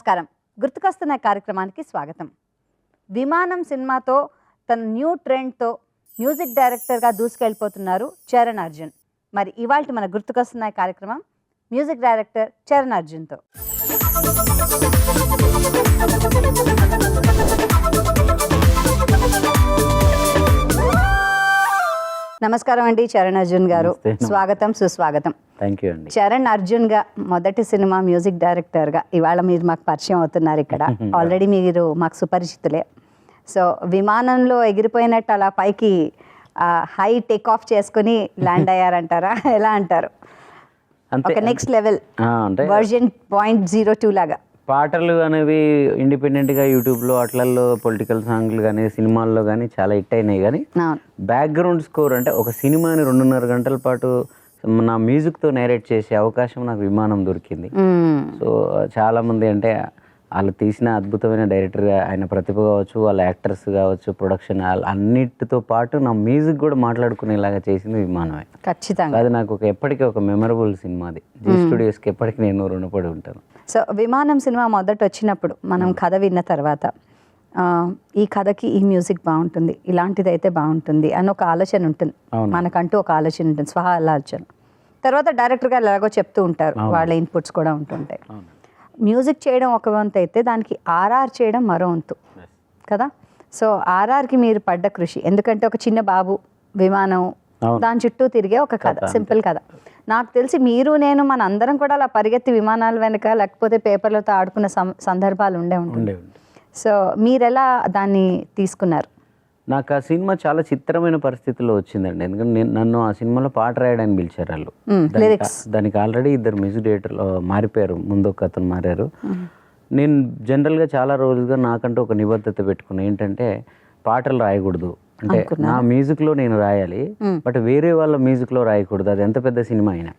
నమస్కారం. గుర్తుకొస్తున్న కార్యక్రమానికి స్వాగతం. విమానం సినిమాతో తన న్యూ ట్రెండ్తో మ్యూజిక్ డైరెక్టర్గా దూసుకెళ్ళిపోతున్నారు చరణ్ అర్జున్. మరి ఇవాళ మన గుర్తుకొస్తున్న కార్యక్రమం మ్యూజిక్ డైరెక్టర్ చరణ్ అర్జున్తో. నమస్కారం అండి చరణ్ అర్జున్ గారు, స్వాగతం సుస్వాగతం. థ్యాంక్ యూ అండి. చరణ్ అర్జున్గా మొదటి సినిమా మ్యూజిక్ డైరెక్టర్గా ఇవాళ మీరు మాకు పరిచయం అవుతున్నారు. ఇక్కడ ఆల్రెడీ మీరు మాకు సుపరిచితులే. సో విమానంలో ఎగిరిపోయినట్టు అలా పైకి హై టేక్ ఆఫ్ చేసుకుని ల్యాండ్ అయ్యారంటారా, ఎలా అంటారు? ఒక నెక్స్ట్ లెవెల్ వర్జన్ 0.02 లాగా పాటలు అనేవి ఇండిపెండెంట్గా యూట్యూబ్లో అట్లలో పొలిటికల్ సాంగ్లు కానీ సినిమాల్లో కానీ చాలా హిట్ అయినాయి. కానీ బ్యాక్గ్రౌండ్ స్కోర్ అంటే ఒక సినిమాని 2.5 గంటల పాటు నా మ్యూజిక్తో నేరేట్ చేసే అవకాశం నాకు విమానం దొరికింది. సో చాలామంది అంటే వాళ్ళు తీసిన అద్భుతమైన డైరెక్టర్గా ఆయన ప్రతిభ కావచ్చు, వాళ్ళ యాక్టర్స్ కావచ్చు, ప్రొడక్షన్ అన్నిటితో పాటు నా మ్యూజిక్ కూడా మాట్లాడుకునేలాగా చేసింది విమానమే. ఖచ్చితంగా అది నాకు ఎప్పటికీ ఒక మెమరబుల్ సినిమా. అది జీ స్టూడియోస్కి ఎప్పటికీ నేను రుణపడి ఉంటాను. సో విమానం సినిమా మొదట వచ్చినప్పుడు మనం కథ విన్న తర్వాత ఈ కథకి ఈ మ్యూజిక్ బాగుంటుంది, ఇలాంటిది అయితే బాగుంటుంది అని ఒక ఆలోచన ఉంటుంది మనకంటూ, ఒక ఆలోచన ఉంటుంది, స్వహ ఆలోచన. తర్వాత డైరెక్టర్ గారు ఎలాగో చెప్తూ ఉంటారు, వాళ్ళ ఇన్పుట్స్ కూడా ఉంటుంటాయి. మ్యూజిక్ చేయడం ఒక వంతు అయితే దానికి ఆర్ఆర్ చేయడం మరో వంతు కదా. సో ఆర్ఆర్కి మీరు పడ్డ కృషి, ఎందుకంటే ఒక చిన్న బాబు, విమానం, దాని చుట్టూ తిరిగే ఒక కథ, సింపుల్ కథ. నాకు తెలిసి మీరు నేను మన అందరం కూడా అలా పరిగెత్తి విమానాల వెనక లేకపోతే పేపర్లతో ఆడుకున్న సందర్భాలు ఉండే ఉంటుంది. సో మీరు దాన్ని తీసుకున్నారు? నాకు ఆ సినిమా చాలా చిత్రమైన పరిస్థితుల్లో వచ్చిందండి. ఎందుకంటే నన్ను ఆ సినిమాలో పాట రాయడానికి పిలిచారు వాళ్ళు. దానికి ఆల్రెడీ 2 మ్యూజిక్ డైరెక్టర్లు మారిపోయారు, ముందు ఒక అతను మారారు. నేను జనరల్గా చాలా రోజులుగా నాకంటూ ఒక నిబద్ధత పెట్టుకున్నా, ఏంటంటే పాటలు రాయకూడదు, అంటే నా మ్యూజిక్లో నేను రాయాలి, బట్ వేరే వాళ్ళ మ్యూజిక్లో రాయకూడదు, అది ఎంత పెద్ద సినిమా అయినా.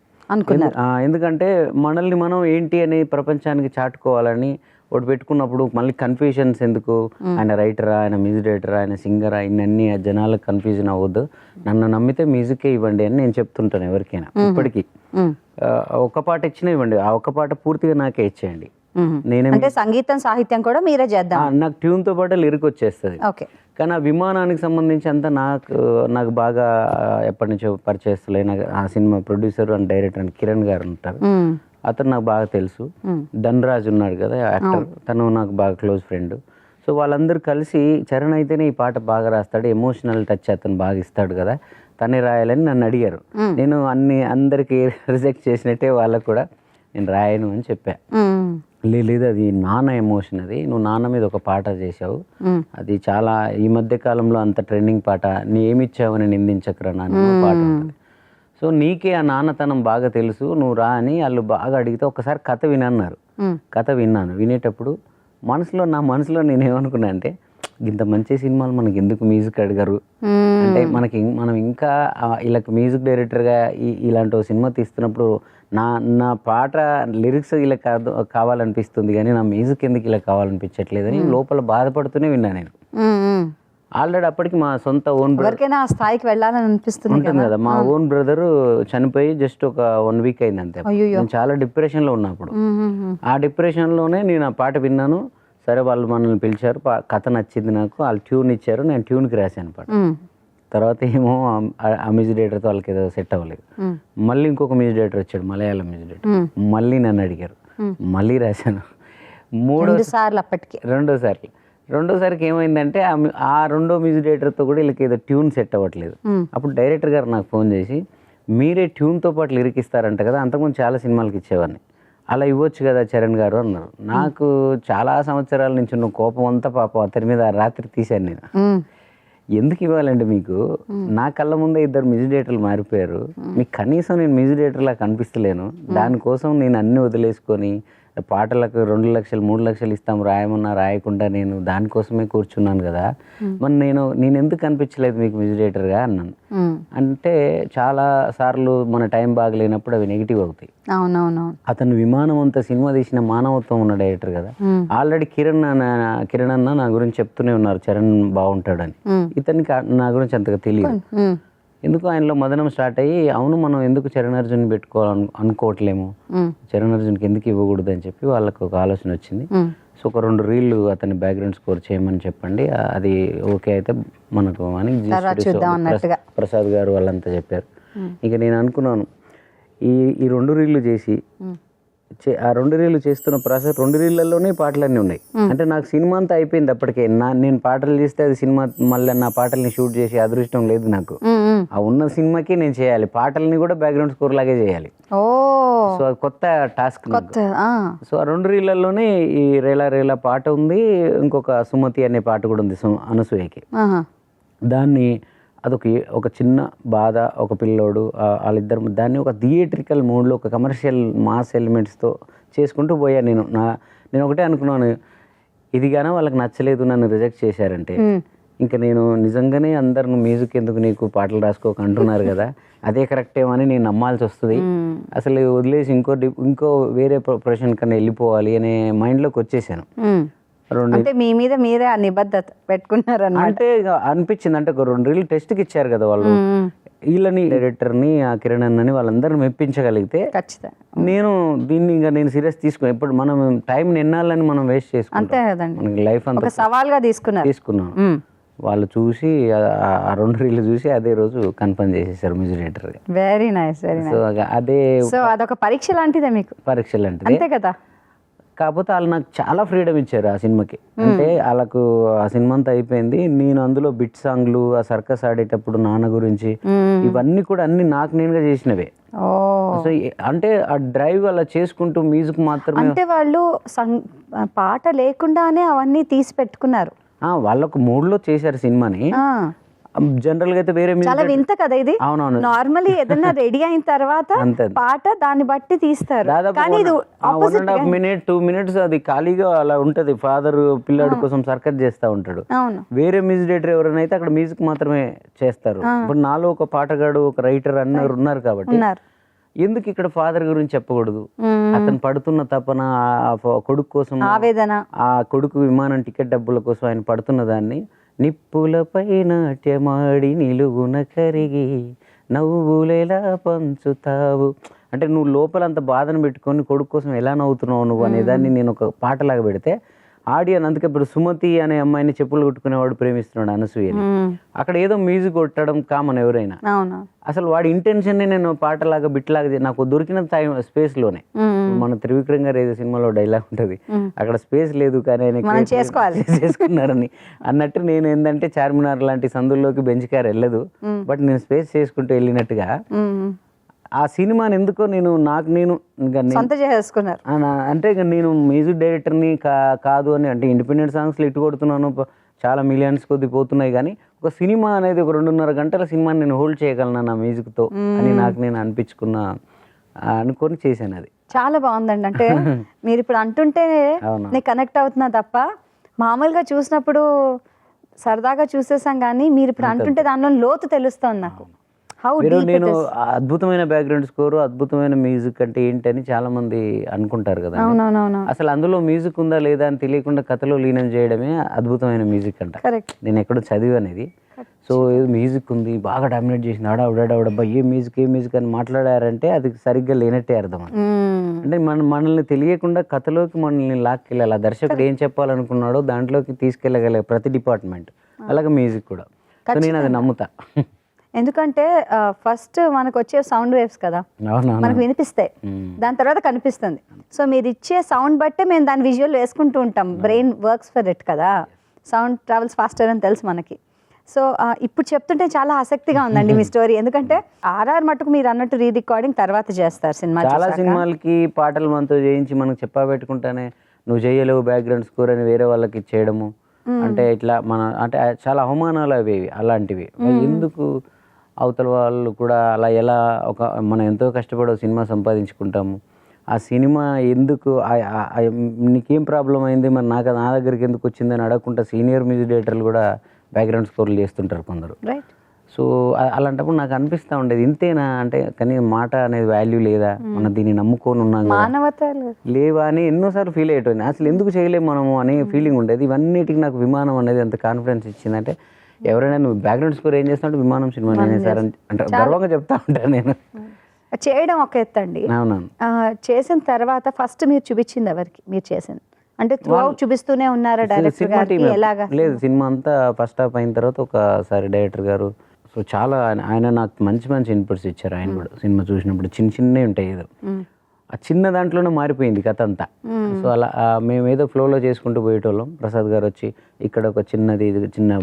ఎందుకంటే మనల్ని మనం ఏంటి అని ప్రపంచానికి చాటుకోవాలని ఒకటి పెట్టుకున్నప్పుడు మళ్ళీ కన్ఫ్యూజన్స్ ఎందుకు, ఆయన రైటరా, ఆయన మ్యూజిక్ డైరెక్టరా, ఆయన సింగరా, ఇన్ని జనాలకు కన్ఫ్యూజన్ అవ్వద్దు, నన్ను నమ్మితే మ్యూజికే ఇవ్వండి అని నేను చెప్తుంటాను ఎవరికైనా. ఇప్పటికీ ఒక పాట ఇచ్చినా ఇవ్వండి, ఆ ఒక్క పాట పూర్తిగా నాకే ఇచ్చేయండి. నేనే సంగీతం సాహిత్యం కూడా మీరే చేద్దాం, నాకు ట్యూన్తో పాటు లిరిక్ వచ్చేస్తుంది. కానీ ఆ విమానానికి సంబంధించి అంతా నాకు బాగా ఎప్పటి నుంచో పరిచయస్తులైన ఆ సినిమా ప్రొడ్యూసర్ అండ్ డైరెక్టర్ అని కిరణ్ గారు ఉంటారు, అతను నాకు బాగా తెలుసు. ధనరాజ్ ఉన్నాడు కదా యాక్టర్, తను నాకు బాగా క్లోజ్ ఫ్రెండ్. సో వాళ్ళందరూ కలిసి చరణ్ అయితేనే ఈ పాట బాగా రాస్తాడు, ఎమోషనల్ టచ్ అతను బాగా ఇస్తాడు కదా, తనే రాయాలని నన్ను అడిగారు. నేను అందరికీ రిజెక్ట్ చేసినట్టే వాళ్ళకు కూడా నేను రాయను అని చెప్పా. లేదు, అది నాన్న ఎమోషన్, అది నువ్వు నాన్న మీద ఒక పాట చేసావు, అది చాలా ఈ మధ్య కాలంలో అంత ట్రెండింగ్ పాట, నీ ఏమిచ్చావని నిందించకరా నాన్న పాట ఉంటుంది. సో నీకే ఆ నాన్నతనం బాగా తెలుసు, నువ్వు రా అని వాళ్ళు బాగా అడిగితే ఒకసారి కథ వినన్నారు. కథ విన్నాను. వినేటప్పుడు నా మనసులో నేను ఏమనుకున్నా అంటే, ఇంత మంచి సినిమాలు మనకి ఎందుకు మ్యూజిక్ అడిగారు అంటే, మనం ఇంకా వీళ్ళకి మ్యూజిక్ డైరెక్టర్గా ఇలాంటి సినిమా తీస్తున్నప్పుడు నా పాట లిరిక్స్ ఇలా కావాలనిపిస్తుంది, కానీ నా మ్యూజిక్ ఎందుకు ఇలా కావాలనిపించట్లేదని లోపల బాధపడుతూనే విన్నా నేను. ఆల్రెడీ అప్పటికి మా సొంత ఓన్ స్థాయికి వెళ్ళాలని అనిపిస్తుంది ఉంటుంది కదా. మా ఓన్ బ్రదర్ చనిపోయి జస్ట్ ఒక 1 వీక్ అయింది అంతే. నేను చాలా డిప్రెషన్లో ఉన్నప్పుడు, ఆ డిప్రెషన్లోనే నేను ఆ పాట విన్నాను. సరే వాళ్ళు మనల్ని పిలిచారు, కథ నచ్చింది నాకు, వాళ్ళు ట్యూన్ ఇచ్చారు, నేను ట్యూన్కి రాశాను పాట. తర్వాత ఏమో ఆ మ్యూజిక్ డైరెక్టర్తో వాళ్ళకి ఏదో సెట్ అవ్వలేదు. మళ్ళీ ఇంకొక మ్యూజిక్ డైరెక్టర్ వచ్చాడు, మలయాళం మ్యూజిక్ డైరెక్టర్, మళ్ళీ నన్ను అడిగారు, మళ్ళీ రాశాను. రెండోసారికి ఏమైందంటే ఆ రెండో మ్యూజిక్ డైరెక్టర్తో కూడా వీళ్ళకి ఏదో ట్యూన్ సెట్ అవ్వట్లేదు. అప్పుడు డైరెక్టర్ గారు నాకు ఫోన్ చేసి, మీరే ట్యూన్తో పాటు లిరిక్ ఇస్తారంట కదా, అంతకుముందు చాలా సినిమాలకి ఇచ్చేవాడిని, అలా ఇవ్వచ్చు కదా చరణ్ గారు అన్నారు. నాకు చాలా సంవత్సరాల నుంచి ఉన్న కోపం అంతా పాపం అతని మీద రాత్రి తీశాను నేను. ఎందుకు ఇవ్వాలండి మీకు, నా కళ్ళ ముందే 2 మ్యూజిక్ డైరెక్టర్లు మారిపోయారు, మీకు కనీసం నేను మ్యూజిక్ డైరెక్టర్లా కనిపిస్తలేను, దానికోసం నేను అన్నీ వదిలేసుకొని పాటలకు 2 లక్షలు 3 లక్షలు ఇస్తాం రాయమన్నా రాయకుండా నేను దానికోసమే కూర్చున్నాను కదా, మరి నేను ఎందుకు కనిపించలేదు మీకు మ్యూజిక్ డైరెక్టర్గా అన్నాను. అంటే చాలా సార్లు మన టైం బాగలేనప్పుడు అవి నెగిటివ్ అవుతాయి. అతను విమానం అంత సినిమా తీసిన మానవత్వం ఉన్న డైరెక్టర్ కదా. ఆల్రెడీ కిరణ్ అన్న నా గురించి చెప్తూనే ఉన్నారు, చరణ్ బాగుంటాడని. ఇతనికి నా గురించి అంతగా తెలియదు. ఎందుకు ఆయనలో మదనం స్టార్ట్ అయ్యి అవును మనం ఎందుకు చరణ్ అర్జున్ అనుకోవట్లేము, చరణ్ అర్జున్కి ఎందుకు ఇవ్వకూడదు అని చెప్పి వాళ్ళకు ఒక ఆలోచన వచ్చింది. సో ఒక 2 రీళ్ళు అతని బ్యాక్గ్రౌండ్ స్కోర్ చేయమని చెప్పండి, అది ఓకే అయితే మనకు అని ప్రసాద్ గారు వాళ్ళంతా చెప్పారు. ఇక నేను అనుకున్నాను ఈ 2 రీళ్ళు చేసి ఆ 2 రీళ్ళు చేస్తున్న ప్రాసెస్ 2 రీళ్ళలోనే పాటలన్నీ ఉన్నాయి. అంటే నాకు సినిమా అంతా అయిపోయింది అప్పటికే. నేను పాటలు చేస్తే అది సినిమా మళ్ళీ నా పాటల్ని షూట్ చేసే అదృష్టం లేదు నాకు. ఆ ఉన్న సినిమాకి నేను చేయాలి, పాటల్ని కూడా బ్యాక్గ్రౌండ్ స్కోర్ లాగే చేయాలి. సో అది కొత్త టాస్క్. సో ఆ 2 రీళ్ళలోనే ఈ రేలా రేలా పాట ఉంది, ఇంకొక సుమతి అనే పాట కూడా ఉంది అనసూయకి. దాన్ని ఒక చిన్న బాధ, ఒక పిల్లోడు, వాళ్ళిద్దరు దాన్ని ఒక థియేట్రికల్ మూడ్లో ఒక కమర్షియల్ మాస్ ఎలిమెంట్స్తో చేసుకుంటూ పోయా. నేను ఒకటే అనుకున్నాను, ఇది కానీ వాళ్ళకి నచ్చలేదు, నన్ను రిజెక్ట్ చేశారంటే ఇంకా నేను నిజంగానే అందరు మ్యూజిక్ ఎందుకు నీకు పాటలు రాసుకోక అంటున్నారు కదా, అదే కరెక్ట్ ఏమో అని నేను నమ్మాల్సి వస్తుంది. అసలు వదిలేసి ఇంకో వేరే ప్రొఫెషన్ కన్నా వెళ్ళిపోవాలి అనే మైండ్లోకి వచ్చేసాను. అంటే మీ మీద మీరే ఆ నిబద్ధత పెట్టుకున్నారు అంటే అనిపించింది. అంటే ఒక 2 రీళ్ళు టెస్ట్కి ఇచ్చారు కదా వాళ్ళు, వీళ్ళని డైరెక్టర్ని ఆ కిరణ్ అన్నని వాళ్ళందరిని మెప్పించగలిగితే నేను దీన్ని ఇంకా నేను సీరియస్ తీసుకున్నాను. ఇప్పుడు మనం టైం ఎన్నాళ్ళని మనం వేస్ట్ చేసుకుంటాం, మనకి లైఫ్ అంతా సవాల్గా తీసుకున్నాను. వాళ్ళు చూసి ఆ 2 రీళ్ళు చూసి అదే రోజు కన్ఫర్మ్ చేసేసారు మ్యూజిక్ డైరెక్టర్గా. Very nice, very nice. So అదొక పరీక్ష లాంటిదే మీకు. పరీక్ష లాంటిది అంతే కదా. కాకపోతే వాళ్ళు నాకు చాలా ఫ్రీడమ్ ఇచ్చారు ఆ సినిమాకి. అంటే వాళ్ళకు ఆ సినిమా అంతా అయిపోయింది, నేను అందులో బిట్ సాంగ్లు, ఆ సర్కస్ ఆడేటప్పుడు నాన్న గురించి ఇవన్నీ కూడా అన్ని నాకు నేనుగా చేసినవే. సో అంటే ఆ డ్రైవ్ అలా చేసుకుంటూ మ్యూజిక్ మాత్రమే. అంటే వాళ్ళు పాట లేకుండానే అవన్నీ తీసి పెట్టుకున్నారు, వాళ్ళకు మూడ్లో చేశారు సినిమాని. జనరల్ గా అయితే వేరే చాలా వింత కదా ఇది. అవునవును, నార్మల్లీ ఏదైనా రెడీ అయిన తర్వాత పాట దాన్ని బట్టి తీస్తారు. కానీ ఇది 1.5 minute 2 minutes అది ఖాళీగా అలా ఉంటది. ఫాదర్ పిల్లాడు కోసం సర్కస్ చేస్తా ఉంటాడు. వేరే మ్యూజిక్ డైరెక్టర్ ఎవరైనా అయితే అక్కడ మ్యూజిక్ మాత్రమే చేస్తారు. ఇప్పుడు నాలో ఒక పాటగాడు, ఒక రైటర్ అన్నారు ఉన్నారు కాబట్టి ఎందుకు ఇక్కడ ఫాదర్ గురించి చెప్పకూడదు? అతను పడుతున్న తపన, కొడుకు కోసం ఆవేదన, ఆ కొడుకు విమానం టికెట్ డబ్బుల కోసం ఆయన పడుతున్న దాన్ని, నిప్పులపై నాట్యమాడి నిలుగున కరిగి నవ్వులేలా పంచుతావు అంటే నువ్వు లోపల అంత బాధను పెట్టుకొని కొడుకు కోసం ఎలా నవ్వుతున్నావు నువ్వు అనేదాన్ని నేను ఒక పాటలాగా పెడితే ఆడియన్, అందుకే ఇప్పుడు సుమతి అనే అమ్మాయిని చెప్పులు కొట్టుకునేవాడు ప్రేమిస్తున్నాడు అనసూయని, అక్కడ ఏదో మ్యూజిక్ కొట్టడం కామన్ ఎవరైనా. అసలు వాడి ఇంటెన్షన్ నేను పాటలాగా బిట్లాగా నాకు దొరికిన టైం స్పేస్లోనే. మన త్రివిక్రమ్ గారు ఏదో సినిమాలో డైలాగ్ ఉంటుంది, అక్కడ స్పేస్ లేదు కానీ ఆయన చేసుకున్నారని అన్నట్టు నేను ఏంటంటే చార్మినార్ లాంటి సందుల్లోకి బెంచ్ కార్ వెళ్ళదు, బట్ నేను స్పేస్ చేసుకుంటూ వెళ్ళినట్టుగా ఆ సినిమాని ఎందుకో నేను చేసుకున్నారు. అంటే ఇక నేను మ్యూజిక్ డైరెక్టర్ని కాదు అని, అంటే ఇండిపెండెంట్ సాంగ్స్లో ఇటు కొడుతున్నాను, చాలా మిలియన్స్ కొద్ది పోతున్నాయి, కానీ ఒక సినిమా అనేది ఒక 2.5 గంటల సినిమాని నేను హోల్డ్ చేయగలను నా మ్యూజిక్తో అని నాకు నేను అనుకొని చేశాను. అది చాలా బాగుందండి. అంటే మీరు ఇప్పుడు అంటుంటే నేను కనెక్ట్ అవుతున్నా తప్ప మామూలుగా చూసినప్పుడు సరదాగా చూసేసాం, కానీ మీరు ఇప్పుడు అంటుంటే దానిలో లోతు తెలుస్తుంది నాకు. నేను అద్భుతమైన బ్యాక్గ్రౌండ్ స్కోర్, అద్భుతమైన మ్యూజిక్ అంటే ఏంటని చాలా మంది అనుకుంటారు కదా. అసలు అందులో మ్యూజిక్ ఉందా లేదా అని తెలియకుండా కథలో లీనం చేయడమే అద్భుతమైన మ్యూజిక్ అంట. నేను ఎక్కడో చదివనేది. సో మ్యూజిక్ ఉంది, బాగా డామినేట్ చేసింది, ఆడాడబ్బా ఏ మ్యూజిక్ అని మాట్లాడారంటే అది సరిగ్గా లేనట్టే అర్థం. అంటే మనల్ని తెలియకుండా కథలోకి మనల్ని లాక్కెళ్ళాలి. దర్శకుడు ఏం చెప్పాలనుకున్నాడో దాంట్లోకి తీసుకెళ్ళగల ప్రతి డిపార్ట్మెంట్, అలాగే మ్యూజిక్ కూడా. సో నేను అది నమ్ముతా. ఎందుకంటే ఫస్ట్ మనకు వచ్చే సౌండ్ వేవ్స్ కదా, మనకు వినిపిస్తాయి, దాని తర్వాత కనిపిస్తుంది. సో మీరు ఇచ్చే సౌండ్ బట్టే మేము దాని విజువల్ వేసుకుంటూ ఉంటాం. బ్రెయిన్ వర్క్స్ ఫర్ ఇట్ కదా, సౌండ్ ట్రావెల్స్ ఫాస్టర్ అని తెలుసు మనకి. సో ఇప్పుడు చెప్తుంటే చాలా ఆసక్తిగా ఉందండి మీ స్టోరీ. ఎందుకంటే ఆర్ఆర్ మటుకు మీరు అన్నట్టు రీ రికార్డింగ్ తర్వాత చేస్తారు సినిమా. చాలా సినిమాలకి పాటలు మనతో చేయించి మనకు చెప్పబెట్టుకుంటానే నువ్వు చేయలేవు బ్యాక్గ్రౌండ్ స్కోర్ అని వేరే వాళ్ళకి ఇచ్చేయడము, అంటే ఇట్లా అంటే చాలా అవమానాలు అవి అలాంటివి. ఎందుకు అవతల వాళ్ళు కూడా అలా ఎలా మనం ఎంతో కష్టపడి సినిమా సంపాదించుకుంటాము, ఆ సినిమా ఎందుకు నీకేం ప్రాబ్లం అయింది మరి నా దగ్గరికి ఎందుకు వచ్చిందని అడగకుండా సీనియర్ మ్యూజిక్ డైరెక్టర్లు కూడా బ్యాక్గ్రౌండ్ స్కోర్లు చేస్తుంటారు కొందరు. సో అలాంటప్పుడు నాకు అనిపిస్తూ ఉండేది, ఇంతేనా అంటే కానీ మాట అనేది వాల్యూ లేదా, మనం దీన్ని నమ్ముకొని ఉన్నాం లేవా అని ఎన్నోసార్లు ఫీల్ అయ్యేటోని. అసలు ఎందుకు చేయలేము మనము అనే ఫీలింగ్ ఉండేది. ఇవన్నిటికి నాకు విమానం అనేది ఎంత కాన్ఫిడెన్స్ ఇచ్చిందంటే ఎవరైనా నువ్వు బ్యాక్గ్రౌండ్ స్కోర్ ఏం చేస్తున్నాడు, విమానం సినిమా నేనే సార్ అని అంటే గర్వంగా చెప్తా ఉంటాను నేను. చేయడం ఒక ఎత్తండి, అవునవును. చేసిన తర్వాత ఫస్ట్ మీరు చూపించింది ఎవరికి మీరు చేసింది? అంటే త్రూ అవుట్ చూపిస్తూనే ఉన్నారా డైరెక్టర్ గారికి ఎలాగా? లేదు, సినిమా అంతా ఫస్ట్ హాఫ్ అయిన తర్వాత ఒకసారి డైరెక్టర్ గారు సో చాలా ఆయన నాకు మంచి మంచి ఇన్పుట్స్ ఇచ్చారు. ఆయన కూడా సినిమా చూసినప్పుడు చిన్న చిన్నవి ఉంటాయి, ఏదో ఆ చిన్న దాంట్లోనే మారిపోయింది కథ అంతా. సో అలా మేము ఏదో ఫ్లోలో చేసుకుంటూ పోయేటోళ్ళం. ప్రసాద్ గారు వచ్చి ఇక్కడ ఒక చిన్నది చిన్న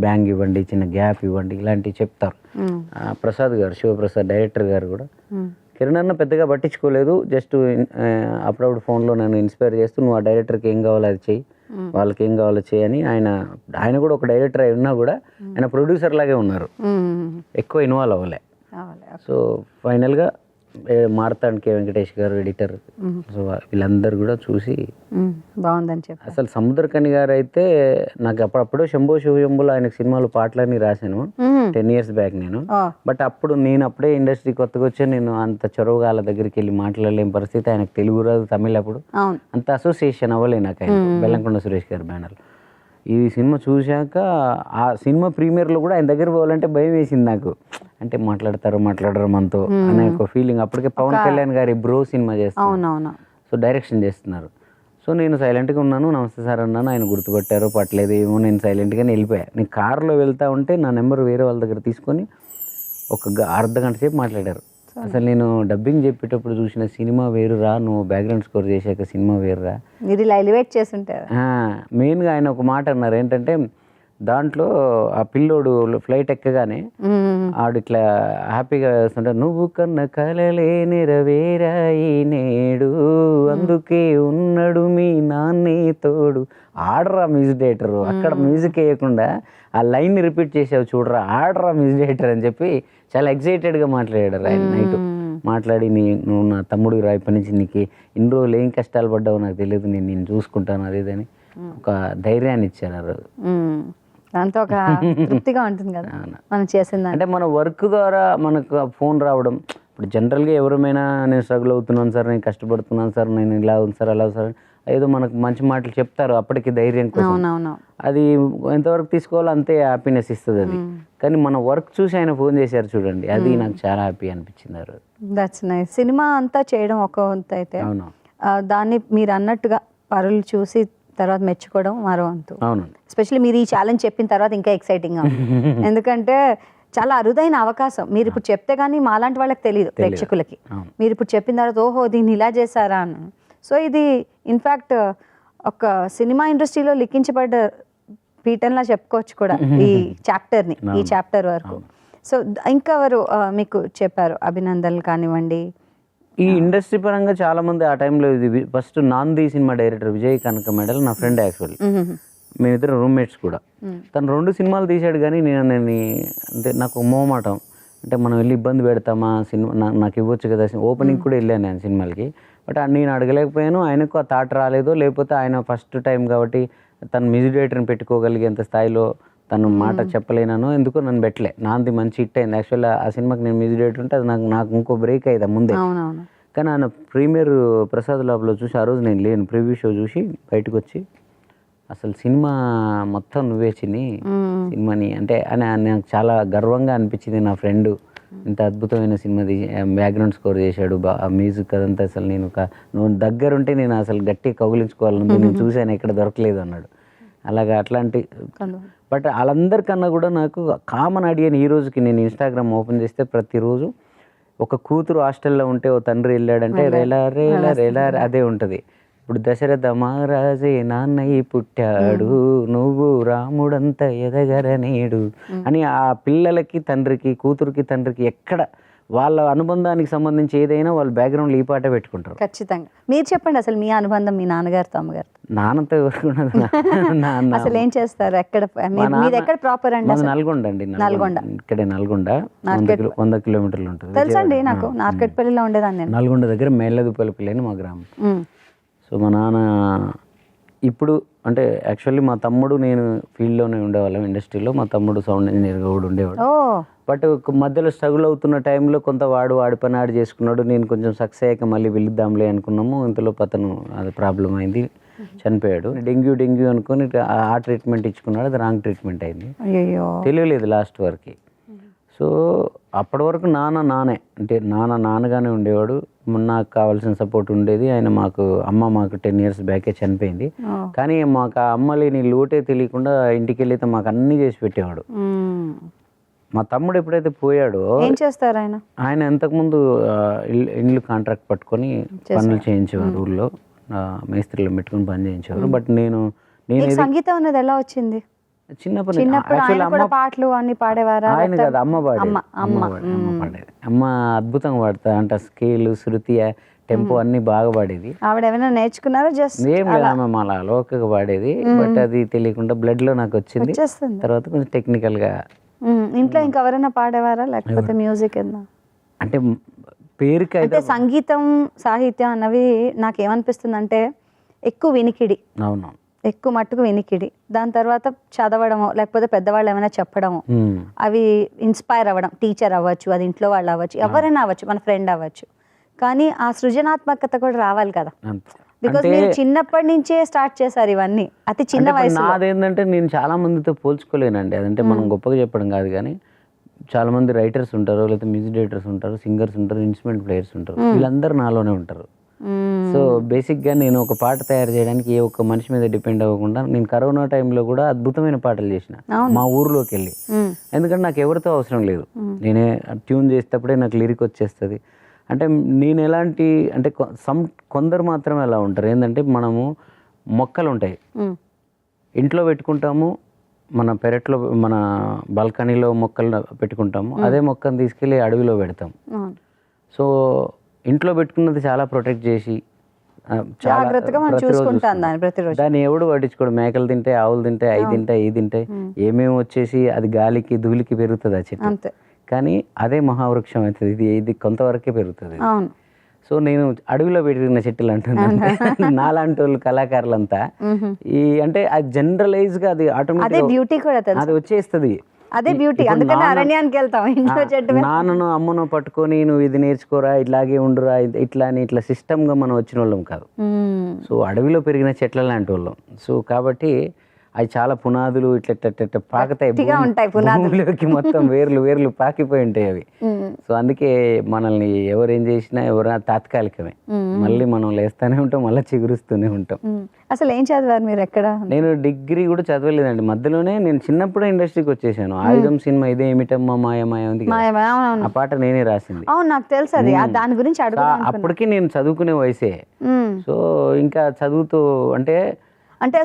బ్యాంగ్ ఇవ్వండి, చిన్న గ్యాప్ ఇవ్వండి, ఇలాంటివి చెప్తారు. ప్రసాద్ గారు, శివప్రసాద్ డైరెక్టర్ గారు కూడా కిరణ్ అన్న పెద్దగా పట్టించుకోలేదు, జస్ట్ అప్పుడప్పుడు ఫోన్లో నన్ను ఇన్స్పైర్ చేస్తూ నువ్వు ఆ డైరెక్టర్కి ఏం కావాలో అది చెయ్యి, వాళ్ళకి ఏం కావాలో చేయని. ఆయన కూడా ఒక డైరెక్టర్ అయి ఉన్నా కూడా ఆయన ప్రొడ్యూసర్ లాగే ఉన్నారు, ఎక్కువ ఇన్వాల్వ్ అవ్వలే. సో ఫైనల్గా మార్తాండ్ కే వెంకటేష్ గారు ఎడిటర్, సో వీళ్ళందరూ కూడా చూసి బాగుందని చెప్పి. అసలు సముద్రకని గారు అయితే నాకు అప్పుడప్పుడు శంభో శివశంభులో ఆయనకు సినిమాలు పాటలన్నీ రాశాను 10 years బ్యాక్ నేను. బట్ నేను అప్పుడే ఇండస్ట్రీ కొత్తగా వచ్చాను, నేను అంత చొరవగా వాళ్ళ దగ్గరికి వెళ్ళి మాట్లాడలేని పరిస్థితి. ఆయనకు తెలుగు రాదు, తమిళ అప్పుడు అంత అసోసియేషన్ అవ్వలే నాకు ఆయన. బెల్లంకొండ సురేష్ గారి బ్యానర్. ఈ సినిమా చూశాక ఆ సినిమా ప్రీమియర్లో కూడా ఆయన దగ్గర పోవాలంటే భయం వేసింది నాకు. అంటే మాట్లాడరు మనతో అనే ఒక ఫీలింగ్. అప్పటికే పవన్ కళ్యాణ్ గారి బ్రో సినిమా చేస్తున్నారు, సో డైరెక్షన్ చేస్తున్నారు. సో నేను సైలెంట్గా ఉన్నాను, నమస్తే సార్ అన్నాను. ఆయన గుర్తుపట్టారో పట్టలేదు ఏమో, నేను సైలెంట్గానే వెళ్ళిపోయాను. నేను కార్లో వెళ్తా ఉంటే నా నెంబర్ వేరే వాళ్ళ దగ్గర తీసుకొని ఒక అర్ధ గంట సేపు మాట్లాడారు. అసలు నేను డబ్బింగ్ చెప్పేటప్పుడు చూసిన సినిమా వేరురా, నువ్వు బ్యాక్గ్రౌండ్ స్కోర్ చేశాక సినిమా వేరురా, మీరు ఇలా ఎలివేట్ చేస్తుంటారు. మెయిన్గా ఆయన ఒక మాట అన్నారు ఏంటంటే, దాంట్లో ఆ పిల్లోడు ఫ్లైట్ ఎక్కగానే ఆడు ఇట్లా హ్యాపీగా వేస్తుంటాడు, నువ్వు కన్న కలలే నెరవేరాయి నేడు, అందుకే ఉన్నాడు మీ నాన్నే తోడు. ఆడరా మ్యూజిక్ డైరెక్టర్, అక్కడ మ్యూజిక్ వేయకుండా ఆ లైన్ రిపీట్ చేసావు చూడరా, ఆడరా మ్యూజిక్ డైరెక్టర్ అని చెప్పి చాలా ఎక్సైటెడ్గా మాట్లాడారు ఆయన. నైట్ మాట్లాడి నువ్వు నా తమ్ముడు రా, ఇప్పటి నుంచి నీకు ఇన్ని రోజులు ఏం కష్టాలు పడ్డావు నాకు తెలియదు, నేను చూసుకుంటాను అది ఇదని ఒక ధైర్యాన్ని ఇచ్చారు. దాంతో ఒక తృప్తిగా ఉంటుంది కదా మనం చేసింది. అంటే మన వర్క్ ద్వారా మనకు ఫోన్ రావడం, ఇప్పుడు జనరల్గా ఎవరైనా నేను స్ట్రగుల్ అవుతున్నాను సార్, నేను కష్టపడుతున్నాను సార్, నేను ఇలా ఉంది సార్ అలా సార్, ఏదో మనకు మంచి మాటలు చెప్తారు అప్పటికి ధైర్యం కోసం. అది ఎంతవరకు తీసుకోవాలో అంతే హ్యాపీనెస్ ఇస్తుంది అది. కానీ మన వర్క్ చూసి ఆయన ఫోన్ చేశారు చూడండి, అది నాకు చాలా హ్యాపీ అనిపించింది. That's nice. సినిమా అంతా చేయడం ఒక వంతు అయితే, దాన్ని మీరు అన్నట్టుగా పరులు చూసి తర్వాత మెచ్చుకోవడం మరో వంతు. ఎస్పెషల్లీ మీరు ఈ ఛాలెంజ్ చెప్పిన తర్వాత ఇంకా ఎక్సైటింగ్గా ఉంది. ఎందుకంటే చాలా అరుదైన అవకాశం. మీరు ఇప్పుడు చెప్తే కానీ మాలాంటి వాళ్ళకి తెలియదు, ప్రేక్షకులకి. మీరు ఇప్పుడు చెప్పిన తర్వాత ఓహో దీన్ని ఇలా చేశారా అని. సో ఇది ఇన్ఫ్యాక్ట్ ఒక సినిమా ఇండస్ట్రీలో లిఖించబడ్డ పీఠంలా చెప్పుకోవచ్చు కూడా ఈ చాప్టర్ని, ఈ చాప్టర్ వరకు. సో ఇంకా ఎవరు మీకు చెప్పారు అభినందనలు కానివ్వండి? ఈ ఇండస్ట్రీ పరంగా చాలా మంది ఆ టైంలో, ఇది ఫస్ట్ నాంది సినిమా డైరెక్టర్ విజయ్ కనక మెడల్ నా ఫ్రెండ్ యాక్చువల్లీ, మేమిద్దరం రూమ్మేట్స్ కూడా. తను 2 సినిమాలు తీశాడు కానీ నేను అంటే నాకు మోమాటం, అంటే మనం వెళ్ళి ఇబ్బంది పెడతామా సినిమా, నాకు ఇవ్వచ్చు కదా. ఓపెనింగ్ కూడా వెళ్ళాను నేను సినిమాలకి, బట్ నేను అడగలేకపోయాను. ఆయనకు ఆ థాట్ రాలేదు, లేకపోతే ఆయన ఫస్ట్ టైం కాబట్టి తను మ్యూజిక్ డైరెక్టర్ని పెట్టుకోగలిగేంత స్థాయిలో తను మాట చెప్పలేనో ఎందుకో నన్ను పెట్టలే. నాది మంచి హిట్ అయింది యాక్చువల్లీ. ఆ సినిమాకి నేను మ్యూజిక్ డైరెక్టర్ ఉంటే అది నాకు ఇంకో బ్రేక్ అయ్యేది ముందే. కానీ ఆయన ప్రీమియర్ ప్రసాద్ ల్యాబ్లో చూసి, ఆ రోజు నేను లేను, ప్రివ్యూ షో చూసి బయటకు వచ్చి అసలు సినిమా మొత్తం నువ్వే చిన్ని సినిమాని అంటే అని నాకు చాలా గర్వంగా అనిపించింది. నా ఫ్రెండ్ ఇంత అద్భుతమైన సినిమా బ్యాక్గ్రౌండ్ స్కోర్ చేశాడు, మ్యూజిక్ అదంతా అసలు నేను నువ్వు దగ్గరుంటే నేను అసలు గట్టిగా కౌగిలించుకోవాలని నేను చూశాను, ఎక్కడ దొరకలేదు అన్నాడు. అలాగా అట్లాంటి, బట్ వాళ్ళందరికన్నా కూడా నాకు కామన్ ఆడియన్ ఈ రోజుకి నేను ఇన్స్టాగ్రామ్ ఓపెన్ చేస్తే ప్రతిరోజు ఒక కూతురు హాస్టల్లో ఉంటే ఓ తండ్రి వెళ్ళాడంటే రేలా రేలా రేలా అదే ఉంటుంది. ఇప్పుడు దశరథ మహారాజే నాన్నయ్య పుట్టాడు, నువ్వు రాముడంతా ఎదగరనేడు అని ఆ పిల్లలకి తండ్రికి, కూతురికి తండ్రికి ఎక్కడ వాళ్ళ అనుబంధానికి సంబంధించి ఏదైనా వాళ్ళు బ్యాక్గ్రౌండ్లో ఈ పాట పెట్టుకుంటారు. ఖచ్చితంగా. మీరు చెప్పండి అసలు మీ అనుబంధం మీ నాన్నగారితో అమ్మగారితో. నాన్నతో ఎవరు అసలు ఏం చేస్తారు, ఎక్కడ ఎక్కడ ప్రాపర్ అండి? నల్గొండ అండి, నల్గొండ ఇక్కడే, నల్గొండ 100 kilometers ఉంటుంది. తెలుసండి నాకు, నార్కెట్పల్లిలో ఉండేదాన్ని. నల్గొండ దగ్గర మేళ్ళదుపల్లిపల్లి అని మా గ్రామం. సో మా నాన్న ఇప్పుడు అంటే యాక్చువల్లీ మా తమ్ముడు నేను ఫీల్డ్లోనే ఉండేవాళ్ళం ఇండస్ట్రీలో. మా తమ్ముడు సౌండ్ ఇంజనీర్గా కూడా ఉండేవాడు. బట్ మధ్యలో స్ట్రగుల్ అవుతున్న టైంలో కొంత వాడి పని ఆడు చేసుకున్నాడు. నేను కొంచెం సక్సెస్ అయ్యాక మళ్ళీ వెళ్దాంలే అనుకున్నాము. ఇంతలో అతను అది ప్రాబ్లం అయింది. చనిపోయాడు. డెంగ్యూ అనుకుని ఆ ట్రీట్మెంట్ ఇచ్చుకున్నాడు, అది రాంగ్ ట్రీట్మెంట్ అయింది. అయ్యో, తెలియలేదు లాస్ట్ వరకు. సో అప్పటి వరకు నాన్నే అంటే నాన్నగానే ఉండేవాడు. నాకు కావాల్సిన సపోర్ట్ ఉండేది. ఆయన మాకు 10 years బ్యాకే చనిపోయింది. కానీ మాకు ఆ అమ్మ లేని లోటే తెలియకుండా ఇంటికి వెళ్ళితే మాకు అన్నీ చేసి పెట్టేవాడు. మా తమ్ముడు ఎప్పుడైతే పోయాడో, ఏం చేస్తారు ఆయన? ఆయన ఇంతకుముందు ఇల్లు కాంట్రాక్ట్ పట్టుకొని పనులు చేయించేవారు, ఊళ్ళో మేస్త్రిలో పెట్టుకుని పని చేయించేవారు. బట్ నేను సంగీతం అనేది ఎలా వచ్చింది? చిన్నప్పుడు పాటలు అన్ని పాడేవారా? ఆయన కాదు, అమ్మ పాడేది. అమ్మ అద్భుతంగా పాడతా అంట, స్కేల్, శృతి, టెంపో అన్ని బాగా పాడేది. ఆవిడ ఏమైనా నేర్చుకున్నారా? జస్ట్ ఏం లేదు, ఆమె అలా లోకగా పాడేది. బట్ అది తెలియకుండా బ్లడ్ లో నాకు వచ్చింది. తర్వాత కొంచెం టెక్నికల్ గా. ఇంట్లో ఇంకెవరైనా పాడేవారా, లేకపోతే మ్యూజిక్ అంటే పేరుకి అయితే? సంగీతం సాహిత్యం అన్నవి నాకేమనిపిస్తుంది అంటే ఎక్కువ వినికిడి. అవును, ఎక్కువ మట్టుకు వినికిడి. దాని తర్వాత చదవడము, లేకపోతే పెద్దవాళ్ళు ఏమైనా చెప్పడము, అవి ఇన్స్పైర్ అవ్వడం. టీచర్ అవ్వచ్చు, అది ఇంట్లో వాళ్ళు అవ్వచ్చు, ఎవరైనా అవ్వచ్చు, మన ఫ్రెండ్ అవ్వచ్చు. కానీ ఆ సృజనాత్మకత కూడా రావాలి కదా. బికాస్ మీరు చిన్నప్పటి నుంచే స్టార్ట్ చేశారు ఇవన్నీ, అతి చిన్న వయసు. నాదేంటంటే నేను చాలా మందితో పోల్చుకోలేనండి. అదంటే మనం గొప్పగా చెప్పడం కాదు, కానీ చాలా మంది రైటర్స్ ఉంటారు, లేకపోతే మ్యూజిక్ డైరెక్టర్స్ ఉంటారు, సింగర్స్ ఉంటారు, ఇన్స్ట్రుమెంట్ ప్లేయర్స్ ఉంటారు. వీళ్ళందరూ నాలోనే ఉంటారు. సో బేసిక్గా నేను ఒక పాట తయారు చేయడానికి ఏ ఒక్క మనిషి మీద డిపెండ్ అవ్వకుండా, నేను కరోనా టైంలో కూడా అద్భుతమైన పాటలు చేసిన మా ఊర్లోకి వెళ్ళి. ఎందుకంటే నాకు ఎవరితో అవసరం లేదు, నేనే ట్యూన్ చేసేటప్పుడే నాకు లిరిక్ వచ్చేస్తుంది. అంటే నేను ఎలాంటి అంటే కొందరు మాత్రమే అలా ఉంటారు. ఏంటంటే మనము మొక్కలు ఉంటాయి, ఇంట్లో పెట్టుకుంటాము, మన పెరట్లో మన బాల్కనీలో మొక్కలు పెట్టుకుంటాము. అదే మొక్కను తీసుకెళ్ళి అడవిలో పెడతాం. సో ఇంట్లో పెట్టుకున్నది చాలా ప్రొటెక్ట్ చేసి దాన్ని ఎవడు పట్టించుకోడు. మేకలు తింటాయి, ఆవులు తింటాయి, అవి తింటాయి, ఇది తింటాయి, ఏమేమి వచ్చేసి అది గాలికి ధూళికి పెరుగుతుంది ఆ చెట్టు. కానీ అదే మహావృక్షం అవుతుంది. ఇది కొంతవరకే పెరుగుతుంది. సో నేను అడవిలో పెట్టిన చెట్టులు అంటున్నాను. నాలాంటి వాళ్ళు కళాకారులంతా ఈ అంటే అది జనరలైజ్ గా అది ఆటోమేటిక్ అది వచ్చేస్తుంది. అదే బ్యూటీ. అందుకని అరణ్యానికి వెళ్తాం, ఇంట్లో చెట్టు. నాన్నను అమ్మను పట్టుకొని నువ్వు ఇది నేర్చుకోరా, ఇట్లాగే ఉండురా, ఇట్లా సిస్టమ్ గా మనం వచ్చిన వాళ్ళం కాదు. సో అడవిలో పెరిగిన చెట్ల లాంటి వాళ్ళం. సో కాబట్టి అవి చాలా పునాదులు ఇట్లా పాకుతాయి భూమిలోకి, మొత్తం వేర్లు పాకిపోయి ఉంటాయి అవి. సో అందుకే మనల్ని ఎవరేం చేసినా ఎవరైనా తాత్కాలికమే, మళ్ళీ మనం లేస్తూనే ఉంటాం, మళ్ళీ చిగురుస్తూనే ఉంటాం. అసలు ఏం చదివారు మీరు? ఎక్కడ? నేను డిగ్రీ కూడా చదవలేదండి. మధ్యలోనే నేను చిన్నప్పుడే ఇండస్ట్రీకి వచ్చేసాను. ఆయుధం సినిమా ఇదే ఏమిటమ్మా మాయ ఉంది, ఆ పాట నేనే రాసింది. నాకు తెలుసు అది. దాని గురించి అప్పటికి నేను చదువుకునే వయసే. సో ఇంకా చదువుతూ అంటే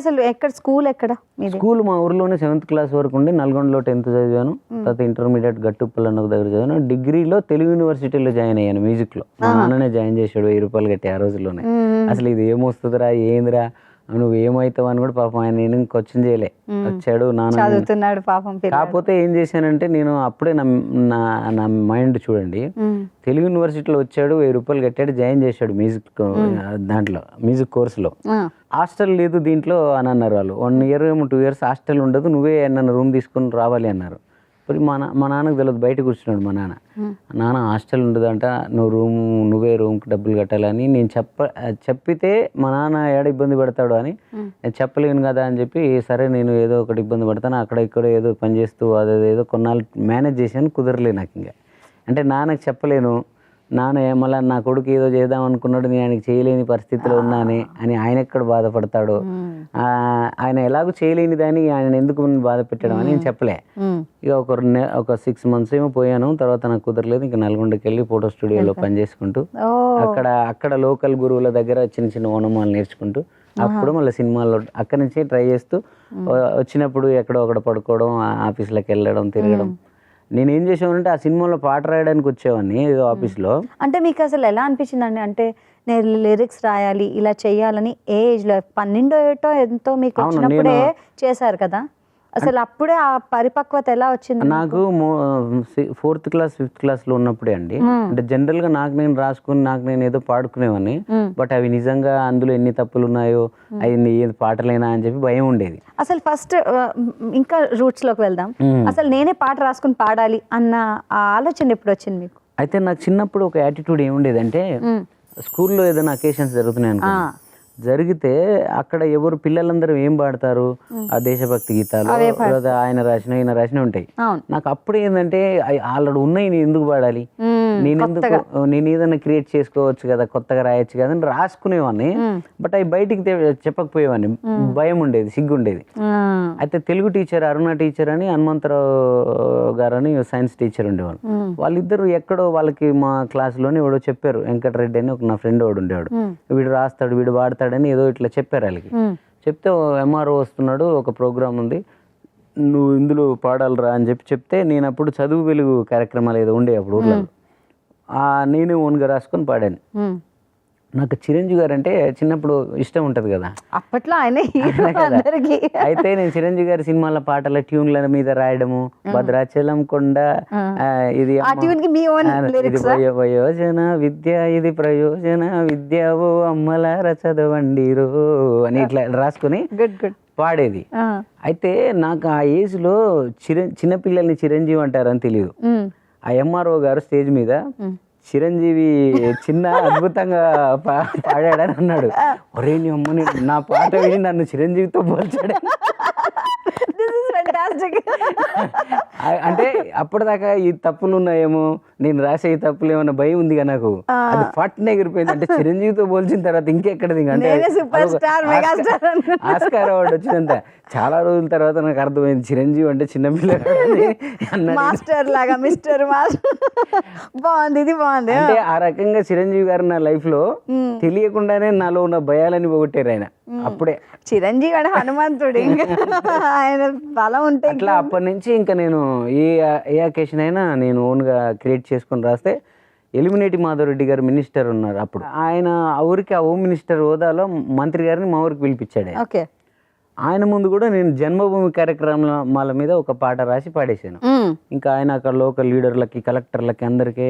అసలు ఎక్కడ స్కూల్? ఎక్కడ స్కూల్? మా ఊర్లోనే 7th class వరకు ఉండి నల్గొండలో 10th చదివాను. తర్వాత ఇంటర్మీడియట్ గట్టుప్పల్ అన్న దగ్గర చదివాను. డిగ్రీలో తెలుగు యూనివర్సిటీలో జాయిన్ అయ్యాను మ్యూజిక్ లో. మా నాన్ననే జాయిన్ చేశాడు, 1000 రూపాయలు కట్టి ఆ రోజుల్లోనే. అసలు ఇది ఏమొస్తుందిరా, ఏందిరా, నువ్వు ఏమవుతావు అని కూడా పాపం ఆయన నేను క్వశ్చన్ చేయలే, వచ్చాడు చదువుతున్నాడు పాపం. కాకపోతే ఏం చేశానంటే నేను అప్పుడే నా మైండ్ చూడండి, తెలుగు యూనివర్సిటీలో వచ్చాడు, 1000 రూపాయలు కట్టాడు, జాయిన్ చేశాడు మ్యూజిక్ దాంట్లో, మ్యూజిక్ కోర్సులో. హాస్టల్ లేదు దీంట్లో అని అన్నారు వాళ్ళు. 1 year 2 years హాస్టల్ ఉండదు, నువ్వే నన్ను రూమ్ తీసుకుని రావాలి అన్నారు. మరి మా నాన్నకు తెలియదు, బయట కూర్చున్నాడు మా నాన్న హాస్టల్ ఉండదంట, నువ్వే రూమ్కి డబ్బులు కట్టాలని. నేను చెప్పితే మా నాన్న ఏడ ఇబ్బంది పడతాడు అని నేను చెప్పలేను కదా అని చెప్పి, సరే నేను ఏదో ఒకటి ఇబ్బంది పడతాను, అక్కడ ఇక్కడ ఏదో పని చేస్తూ అదేదో కొన్నాళ్ళు మేనేజ్ చేశాను. కుదరలే నాకు ఇంకా. అంటే నాన్నకు చెప్పలేను, నాన్న మళ్ళీ నా కొడుకు ఏదో చేద్దాం అనుకున్నాడు, నేను ఆయనకి చేయలేని పరిస్థితిలో ఉన్నాను అని ఆయన ఎక్కడ బాధపడతాడు, ఆయన ఎలాగో చేయలేని దాన్ని ఆయన ఎందుకు బాధ పెట్టడం అని నేను చెప్పలే. ఇక ఒక 6 months ఏమో పోయాను. తర్వాత నాకు కుదరలేదు, ఇంకా నల్గొండకి వెళ్ళి ఫోటో స్టూడియోలో పనిచేసుకుంటూ అక్కడ లోకల్ గురువుల దగ్గర చిన్న చిన్న ఓనమాలు నేర్చుకుంటూ అప్పుడు మళ్ళీ సినిమాల్లో అక్కడి నుంచి ట్రై చేస్తూ వచ్చినప్పుడు ఎక్కడో ఒకడ పడుకోవడం, ఆఫీస్లోకి వెళ్ళడం, తిరగడం. నేనేం చేసానంటే ఆ సినిమాలో పాట రాయడానికి వచ్చేవాడిని ఏదో ఆఫీస్లో. అంటే మీకు అసలు ఎలా అనిపించిందండి? అంటే నేను లిరిక్స్ రాయాలి, ఇలా చెయ్యాలని ఏ ఏజ్లో? 12 ఎంతో మీకు వచ్చినప్పుడే చేశారు కదా. అసలు అప్పుడే ఆ పరిపక్వత ఎలా వచ్చింది? నాకు 4th class 5th classలో ఉన్నప్పుడే అండి. అంటే జనరల్ గా నాకు నేను రాసుకుని నాకు నేను ఏదో పాడుకునేవాడిని. బట్ అవి నిజంగా అందులో ఎన్ని తప్పులు ఉన్నాయో, అవి ఏది పాటలేనా అని చెప్పి భయం ఉండేది. అసలు ఫస్ట్ ఇంకా రూట్స్ లోకి వెళ్దాం. అసలు నేనే పాట రాసుకుని పాడాలి అన్న ఆ ఆలోచన ఎప్పుడు వచ్చింది మీకు? అయితే నాకు చిన్నప్పుడు ఒక యాటిట్యూడ్ ఏముండేది అంటే, స్కూల్లో ఏదైనా అకేషన్స్ జరుగుతున్నాయి అనుకో, జరిగితే అక్కడ ఎవరు పిల్లలందరూ ఏం పాడతారు, ఆ దేశభక్తి గీతాలు లేదా ఆయన రాసిన ఈయన రాసిన ఉంటాయి. నాకు అప్పుడు ఏంటంటే ఆల్రెడీ ఉన్నాయి, నేను ఎందుకు పాడాలి, నేను ఏదైనా క్రియేట్ చేసుకోవచ్చు కదా, కొత్తగా రాయొచ్చు కదా అని రాసుకునేవాడిని. బట్ అవి బయటికి చెప్పకపోయేవాడిని, భయం ఉండేది, సిగ్గు ఉండేది. అయితే తెలుగు టీచర్ అరుణ టీచర్ అని, హనుమంతరావు గారు అని సైన్స్ టీచర్ ఉండేవాడు. వాళ్ళిద్దరు ఎక్కడో వాళ్ళకి మా క్లాస్లోనే ఎవడో చెప్పారు, వెంకటరెడ్డి అని ఒక నా ఫ్రెండ్ వాడు ఉండేవాడు, వీడు రాస్తాడు వీడు వాడతాడని ఏదో ఇట్లా చెప్పారు వాళ్ళకి. చెప్తే ఎంఆర్ఓ వస్తున్నాడు, ఒక ప్రోగ్రామ్ ఉంది, నువ్వు ఇందులో పాడాలరా అని చెప్తే నేను అప్పుడు చదువు వెలుగు కార్యక్రమాలు ఏదో ఉండే అప్పుడు ఊర్లో, నేనే ఓన్గా రాసుకొని పాడాను. నాకు చిరంజీవి గారు అంటే చిన్నప్పుడు ఇష్టం ఉంటది కదా, అప్పట్లో ఆయన. అయితే నేను చిరంజీవి గారి సినిమాల పాటల ట్యూన్ల మీద రాయడము, భద్రాచలం కొండ ఇది వయోజన విద్య ఇది ప్రయోజన విద్య ఓ అమ్మలార చదవండిరో అని ఇట్లా రాసుకుని పాడేది. అయితే నాకు ఆ ఏజ్ లో చిన్నపిల్లల్ని చిరంజీవి అంటారని తెలియదు. ఆ ఎంఆర్ఓ గారు స్టేజ్ మీద చిరంజీవి చిన్న అద్భుతంగా పాడాడని అన్నాడు. ఒరే నీ అమ్మని, నా పాట విని నన్ను చిరంజీవితో పోల్చాడు. అంటే అప్పటిదాకా ఈ తప్పులు ఉన్నాయేమో, నేను రాసే ఈ తప్పులు ఏమన్నా భయం ఉంది కదా నాకు, అది పట్న ఎగిరిపోయింది. అంటే చిరంజీవితో పోల్చిన తర్వాత ఇంకెక్కడది, అంటే ఆస్కార్ అవార్డు వచ్చినంత చాలా రోజుల తర్వాత నాకు అర్థమైంది చిరంజీవి అంటే చిన్నపిల్లడు మాస్టర్ లాగా, మిస్టర్ మాస్టర్. బాగుంది, ఇది బాగుంది. అంటే ఆ రకంగా చిరంజీవి గారు నా లైఫ్ లో తెలియకుండానే నాలో ఉన్న భయాలని పోగొట్టారు ఆయన. అప్పుడే చిరంజీవి అంటే హనుమంతుడు, ఆయన బలం ఉంటే అట్లా అప్పటి నుంచి ఇంకా నేను ఏ అకేషన్ అయినా నేను ఓన్ గా క్రియేట్ చేసుకొని రాస్తే. ఎలిమినేటి మాధవరెడ్డి గారు మినిస్టర్ ఉన్నారు అప్పుడు, ఆయన ఆ ఊరికి ఆ హోమ్ మినిస్టర్ హోదాలో మంత్రి గారిని మా ఊరికి పిలిపించాడు. ఆయన ముందు కూడా నేను జన్మభూమి కార్యక్రమాల మీద ఒక పాట రాసి పాడేశాను. ఇంకా ఆయన అక్కడ లోకల్ లీడర్లకి, కలెక్టర్లకి అందరికీ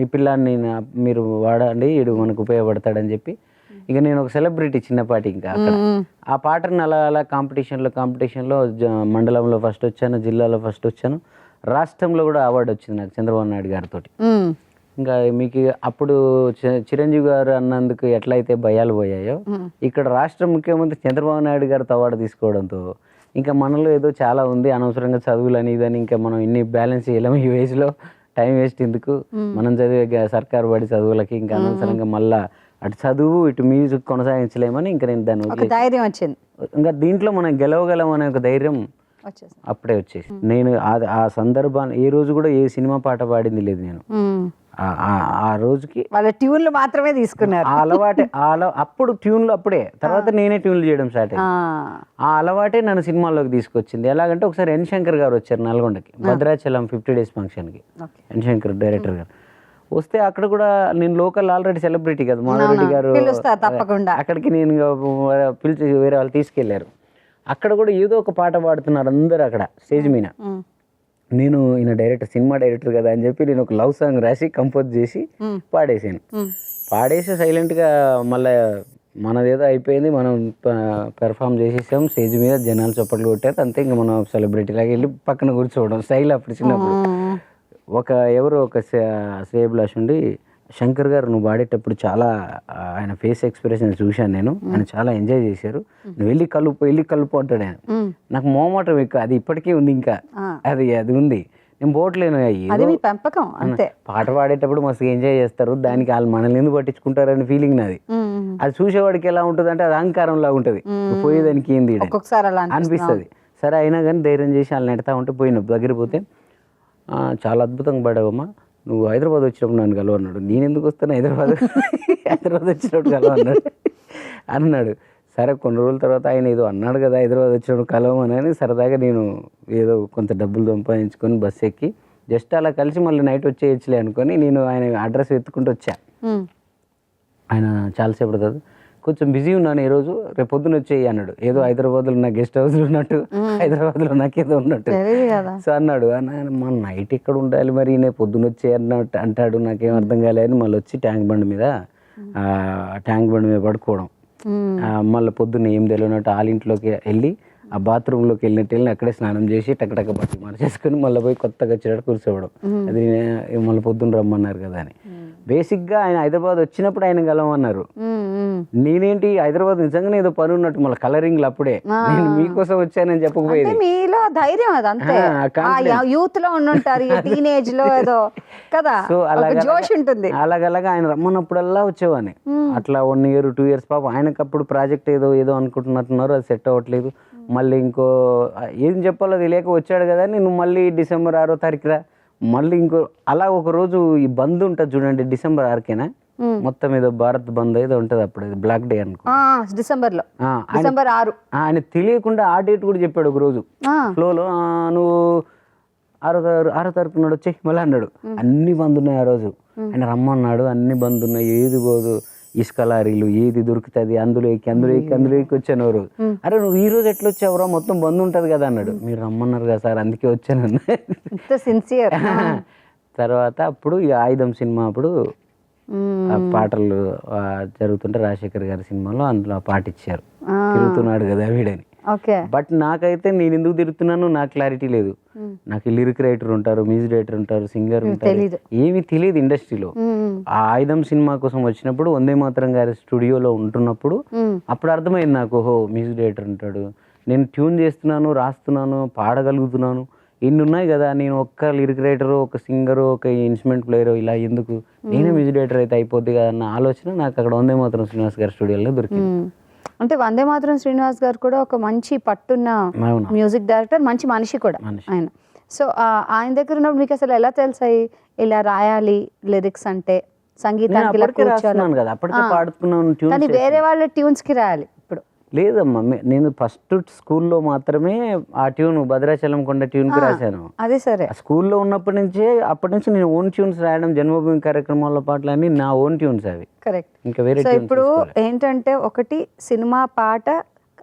ఈ పిల్లాన్ని మీరు వాడండి, వీడు మనకు ఉపయోగపడతాడని చెప్పి ఇక నేను ఒక సెలబ్రిటీ చిన్నపాటి. ఇంకా అక్కడ ఆ పాటను అలా అలా కాంపిటీషన్లో మండలంలో ఫస్ట్ వచ్చాను, జిల్లాలో ఫస్ట్ వచ్చాను, రాష్ట్రంలో కూడా అవార్డు వచ్చింది నాకు చంద్రబాబు నాయుడు గారితో. ఇంకా మీకు అప్పుడు చిరంజీవి గారు అన్నందుకు ఎట్లయితే భయాలు పోయాయో, ఇక్కడ రాష్ట్ర ముఖ్యమంత్రి చంద్రబాబు నాయుడు గారితో అవార్డు తీసుకోవడంతో ఇంకా మనలో ఏదో చాలా ఉంది, అనవసరంగా చదువులని ఇదని ఇంకా మనం ఇన్ని బ్యాలెన్స్ చేయలేము ఈ వయసులో, టైం వేస్ట్ ఎందుకు, మనం చదివే సర్కారు బడి చదువులకి ఇంకా అనవసరంగా మళ్ళా అటు చదువు ఇటు మ్యూజిక్ కొనసాగించలేమని ఇంకా నేను దాన్ని ధైర్యం వచ్చింది. ఇంకా దీంట్లో మనం గెలవగలం అనే ఒక ధైర్యం అప్పుడే వచ్చేసి. నేను ఆ సందర్భాన్ని ఏ రోజు కూడా ఏ సినిమా పాట పాడింది లేదు నేను. ఆ రోజుకి వాళ్ళ ట్యూన్లు మాత్రమే తీసుకున్నారు. ఆ అలవాటే అప్పుడు ట్యూన్లు అప్పుడే, తర్వాత నేనే ట్యూన్లు చేయడం స్టార్ట్ అయ్యింది. ఆ అలవాటే నన్ను సినిమాల్లోకి తీసుకొచ్చింది. ఎలాగంటే ఒకసారి ఎన్ శంకర్ గారు వచ్చారు నల్గొండకి, భద్రాచలం 50 days ఫంక్షన్కి. ఎన్ శంకర్ డైరెక్టర్ గారు వస్తే అక్కడ కూడా నేను లోకల్ ఆల్రెడీ సెలబ్రిటీ కదా, మాధవరెడ్డి గారు తప్పకుండా అక్కడికి నేను పిలిచి వేరే వాళ్ళు తీసుకెళ్లారు. అక్కడ కూడా ఏదో ఒక పాట పాడుతున్నారు అందరు అక్కడ స్టేజ్ మీద. నేను ఈయన డైరెక్టర్, సినిమా డైరెక్టర్ కదా అని చెప్పి నేను ఒక లవ్ సాంగ్ రాసి కంపోజ్ చేసి పాడేసాను. పాడేసి సైలెంట్గా మళ్ళీ మనదేదో అయిపోయింది, మనం పెర్ఫామ్ చేసేసాం స్టేజ్ మీద, జనాలు చప్పట్లు కొట్టారు అంతే. ఇంకా మనం సెలబ్రిటీ లాగా వెళ్ళి పక్కన కూర్చోవడం స్టైల్. అప్పుడు చిన్నప్పుడు ఎవరో ఒక శ్రేయభిలాష్ ఉండి, శంకర్ గారు నువ్వు పాడేటప్పుడు చాలా ఆయన ఫేస్ ఎక్స్ప్రెషన్ చూశాను నేను, ఆయన చాలా ఎంజాయ్ చేశారు, నువ్వు వెళ్ళి కలుపు అంటాడు ఆయన. నాకు మోమాటం ఎక్కువ, అది ఇప్పటికీ ఉంది, ఇంకా అది ఉంది, నేను పోవట్లేను. పాట పాడేటప్పుడు మస్తు ఎంజాయ్ చేస్తారు, దానికి వాళ్ళు మనల్ని ఎందుకు పట్టించుకుంటారని ఫీలింగ్ నాది. అది చూసేవాడికి ఎలా ఉంటుంది అంటే అది అహంకారం లాగా ఉంటుంది, పోయేదానికి ఏంది అనిపిస్తుంది. సరే అయినా కానీ ధైర్యం చేసి వాళ్ళు నెడతా ఉంటే పోయిన దగ్గర పోతే, చాలా అద్భుతంగా పాడావమ్మా, నువ్వు హైదరాబాద్ వచ్చినప్పుడు నన్ను కలవ అన్నాడు. నేను ఎందుకు వస్తాను హైదరాబాద్ వచ్చినప్పుడు అన్నాడు. సరే కొన్ని రోజుల తర్వాత ఆయన ఏదో అన్నాడు కదా హైదరాబాద్ వచ్చినప్పుడు కలవమని సరదాగా నేను ఏదో కొంత డబ్బులు సంపాదించుకొని బస్సు ఎక్కి జస్ట్ అలా కలిసి మళ్ళీ నైట్ వచ్చేయచ్చులే అనుకొని నేను ఆయన అడ్రస్ వెతుక్కుంటూ వచ్చా. ఆయన చాలాసేపు పడుతుంది, కొంచెం బిజీ ఉన్నాను ఈరోజు, రేపు పొద్దున వచ్చేయి అన్నాడు. ఏదో హైదరాబాద్లో నా గెస్ట్ హౌస్లో ఉన్నట్టు, హైదరాబాద్లో నాకేదో ఉన్నట్టు. సో అన్నాడు, మన నైట్ ఇక్కడ ఉండాలి మరి, నేను పొద్దున వచ్చే అన్నట్టు అంటాడు. నాకేం అర్థం కాలేదని మళ్ళీ వచ్చి ట్యాంక్ బండ్ మీద పడుకోవడం. మళ్ళీ పొద్దున్న ఏం తెలియనట్టు వాళ్ళ ఇంట్లోకి వెళ్ళి ఆ బాత్రూంలోకి వెళ్ళి అక్కడే స్నానం చేసి టక్కటక్క బట్టలు మార్చేసుకొని మళ్ళీ పోయి కొత్తగా వచ్చేటట్టు కూర్చోవడం. అది మళ్ళీ పొద్దున్న రమ్మన్నారు కదా అని. బేసిక్గా ఆయన హైదరాబాద్ వచ్చినప్పుడు ఆయన కలవమన్నారు, నేనేంటి హైదరాబాద్ నిజంగానే ఏదో పని ఉన్నట్టు మళ్ళీ కలరింగ్లు అప్పుడే నేను మీకోసం వచ్చానని చెప్పకపోయేది. మీలో ధైర్యం అది అంతే, యూత్ లో ఉండుంటారు, టీనేజ్ లో ఏదో కదా, సో జోష్ ఉంటుంది. అలాగలాగా ఆయన రమ్మన్నప్పుడల్లా వచ్చేవాడిని. అట్లా 1 year 2 years పాపం ఆయనకు అప్పుడు ప్రాజెక్ట్ ఏదో అనుకుంటున్నట్టున్నారు, అది సెట్ అవ్వట్లేదు. మళ్ళీ ఇంకో ఏం చెప్పాలో తెలియక వచ్చాడు కదా, నేను మళ్ళీ December 6వ తారీఖురా మళ్ళీ ఇంకో అలా ఒక రోజు ఈ బంద్ ఉంటుంది చూడండి, December 6కేనా మొత్తం ఏదో భారత్ బంద్ ఏదో ఉంటుంది అప్పుడు, బ్లాక్ డే అనుకో December 6. ఆయన తెలియకుండా ఆ డేట్ కూడా చెప్పాడు ఒక రోజు ఫ్లోలో, నువ్వు 6వ తారీఖు నాడు వచ్చి మళ్ళీ అన్నాడు. అన్ని బంద్ ఉన్నాయి ఆ రోజు, ఆయన రమ్మన్నాడు, అన్ని బంద్ ఉన్నాయి, ఏది పోదు, ఇసుక లారీలు ఏది దొరుకుతుంది అందులో ఎక్కి వచ్చాను రోజు. అరే నువ్వు ఈ రోజు ఎట్లా వచ్చావురా, మొత్తం బంద్ ఉంటుంది కదా అన్నాడు. మీరు రమ్మన్నారు కదా సార్ అందుకే వచ్చాను. సిన్సియర్. తర్వాత అప్పుడు ఈ ఆయుధం సినిమా అప్పుడు ఆ పాటలు జరుగుతుంటే రాజశేఖర్ గారి సినిమాలో అందులో ఆ పాట ఇచ్చారు, తిరుగుతున్నాడు కదా వీడని. బట్ నాకైతే నేను ఎందుకు తిరుగుతున్నాను నాకు క్లారిటీ లేదు. నాకు లిరిక్ రైటర్ ఉంటారు, మ్యూజిక్ డైరెక్టర్ ఉంటారు, సింగర్ ఉంటారు, ఏమీ తెలియదు ఇండస్ట్రీలో. ఆ ఆయుధం సినిమా కోసం వచ్చినప్పుడు వందే మాతరం గారి స్టూడియోలో ఉంటున్నప్పుడు అప్పుడు అర్థమైంది నాకు, ఓహో మ్యూజిక్ డైరెక్టర్ ఉంటాడు, నేను ట్యూన్ చేస్తున్నాను, రాస్తున్నాను, పాడగలుగుతున్నాను, ఇన్ని ఉన్నాయి కదా, నేను ఒక్క లిరిక్ రైటరు, ఒక సింగరు, ఒక ఇన్స్ట్రుమెంట్ ప్లేయరు, ఇలా ఎందుకు, నేనే మ్యూజిక్ డైరెక్టర్ అయితే అయిపోద్ది కదా అన్న ఆలోచన నాకు అక్కడ వందే మాతరం శ్రీనివాస్ గారి స్టూడియోలో దొరికింది. అంటే వందే మాతరం శ్రీనివాస్ గారు కూడా ఒక మంచి పట్టున్న మ్యూజిక్ డైరెక్టర్, మంచి మనిషి కూడా ఆయన. సో ఆయన దగ్గర ఉన్నప్పుడు మీకు అసలు ఎలా తెలుసాయి ఇలా రాయాలి లిరిక్స్ అంటే, సంగీతానికి కదా అప్పటికే పాడుతున్నాను, కానీ వేరే వాళ్ళ ట్యూన్స్ కి రాయాలి ఇప్పుడు లేదమ్మా. నేను ఫస్ట్ స్కూల్లో మాత్రమే ఆ ట్యూన్ భద్రాచలం కొండ ట్యూన్ కి రాశాను. అదే సరే, స్కూల్లో ఉన్నప్పటి నుంచి నేను ఓన్ ట్యూన్స్ రాయడం, జన్మభూమి కార్యక్రమాల పాటలన్నీ నా ఓన్ ట్యూన్స్ అవి. కరెక్ట్. ఇంకా వేరే ఇప్పుడు ఏంటంటే ఒకటి సినిమా పాట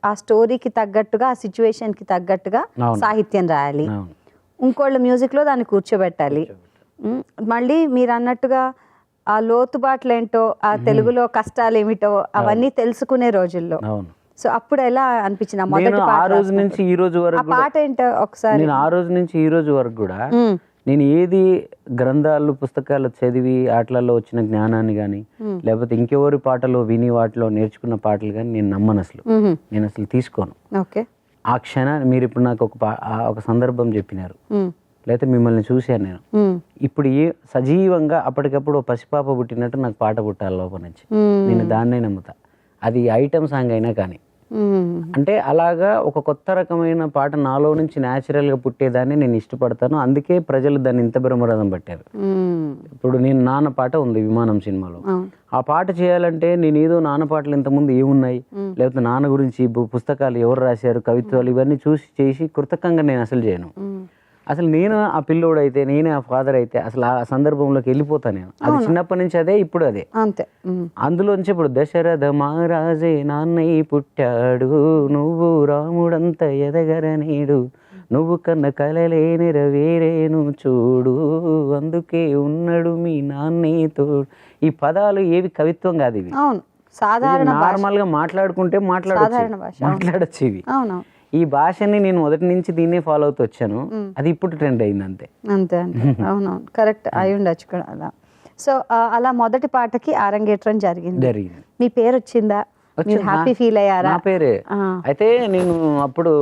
ఆ స్టోరీకి తగ్గట్టుగా, ఆ సిచ్యువేషన్ కి తగ్గట్టుగా సాహిత్యం రాయాలి, ఇంకోళ్ళ మ్యూజిక్ లో దాన్ని కూర్చోబెట్టాలి. మళ్ళీ మీరు అన్నట్టుగా ఆ లోతుబాట్లు ఏంటో, ఆ తెలుగులో కష్టాలు ఏమిటో అవన్నీ తెలుసుకునే రోజుల్లో. సో అప్పుడు ఎలా అనిపించింది మొదటి ఆ రోజు నుంచి ఈ రోజు వరకు పాట ఏంటో ఒకసారి? నేను ఆ రోజు నుంచి ఈ రోజు వరకు కూడా నేను ఏది గ్రంథాలు పుస్తకాలు చదివి వాటిలలో వచ్చిన జ్ఞానాన్ని కానీ, లేకపోతే ఇంకెవరి పాటలు విని వాటిలో నేర్చుకున్న పాటలు కానీ నేను నమ్మను అసలు, నేను అసలు తీసుకోను. ఆ క్షణాన్ని మీరు ఇప్పుడు నాకు ఒక సందర్భం చెప్పినారు, లేకపోతే మిమ్మల్ని చూశాను నేను, ఇప్పుడు సజీవంగా అప్పటికప్పుడు పసిపాప పుట్టినట్టు నాకు పాట పుట్టాలి లోపల నుంచి, నేను దాన్నే నమ్ముతా. అది ఐటమ్ సాంగ్ అయినా కానీ, అంటే అలాగా ఒక కొత్త రకమైన పాట నాలో నుంచి న్యాచురల్గా పుట్టేదాన్ని నేను ఇష్టపడతాను. అందుకే ప్రజలు దాన్ని ఇంత బ్రహ్మరథం పట్టారు. ఇప్పుడు నేను నాన్న పాట ఉంది విమానం సినిమాలో, ఆ పాట చేయాలంటే నేను ఏదో నాన్న పాటలు ఇంతకుముందు ఏమున్నాయి, లేకపోతే నాన్న గురించి పుస్తకాలు ఎవరు రాశారు, కవిత్వాలు ఇవన్నీ చూసి చేసి కృతజ్ఞంగా నేను అసలు చేయను. అసలు నేను ఆ పిల్లోడు అయితే, నేనే ఆ ఫాదర్ అయితే అసలు ఆ సందర్భంలోకి వెళ్ళిపోతాను నేను. అది చిన్నప్పటి నుంచి అదే, ఇప్పుడు అదే. అందులోంచి ఇప్పుడు దశరథ మహారాజే నాన్నయ్య పుట్టాడు, నువ్వు రాముడంత ఎదగరనేడు, నువ్వు కన్న కలలే నెరవేరేను చూడు, అందుకే ఉన్నాడు మీ నాన్నయ్య తోడు. ఈ పదాలు ఏవి కవిత్వం కాదు, ఇవి సాధారణ నార్మల్ గా మాట్లాడుకుంటే మాట్లాడచ్చు ఇవి. ఈ భాషని నేను మొదటి నుంచి దీన్నే ఫాలో అవుతూ వచ్చాను, అది ఇప్పుడు ట్రెండ్ అయింది అంతే. అవునవును, కరెక్ట్ అయి ఉండొచ్చు కూడా అలా. సో అలా మొదటి పాటకి అరంగేట్రం జరిగింది. మీ పేరు వచ్చిందా? హ్యాపీ ఫీల్ అయ్యారా? నా పేరే. అయితే నేను అప్పుడు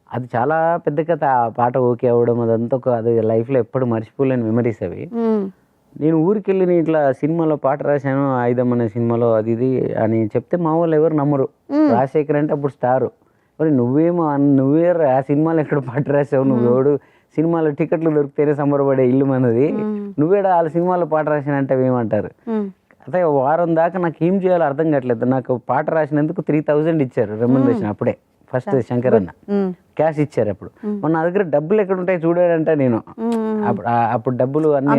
అది చాలా పెద్ద కథ, ఆ పాట ఓకే అవ్వడం అదంతా అది లైఫ్లో ఎప్పుడు మర్చిపోలేని మెమరీస్ అవి. నేను ఊరికి వెళ్ళి ఇట్లా సినిమాలో పాట రాశాను, ఆయుధం అనే సినిమాలో, అది ఇది అని చెప్తే మా వాళ్ళు ఎవరు నమ్మరు. రాజశేఖర్ అంటే అప్పుడు స్టారు, మరి నువ్వే ఆ సినిమాలో ఎక్కడ పాట రాసావు, నువ్వెవడు, సినిమాలో టికెట్లు దొరికితేనే సంబరపడే ఇల్లు మనది, నువ్వేడ వాళ్ళ సినిమాలో పాట రాసానంటే ఏమంటారు. అదే వారం దాకా నాకు ఏం చేయాలో అర్థం కావట్లేదు. నాకు పాట రాసినందుకు 3000 ఇచ్చారు రెమ్యునరేషన్ అప్పుడే, ఫస్ట్ శంకర్ అన్న క్యాష్ ఇచ్చారు. అప్పుడు నా దగ్గర డబ్బులు ఎక్కడ ఉంటాయి చూడాడంటే, నేను అప్పుడు డబ్బులు అన్ని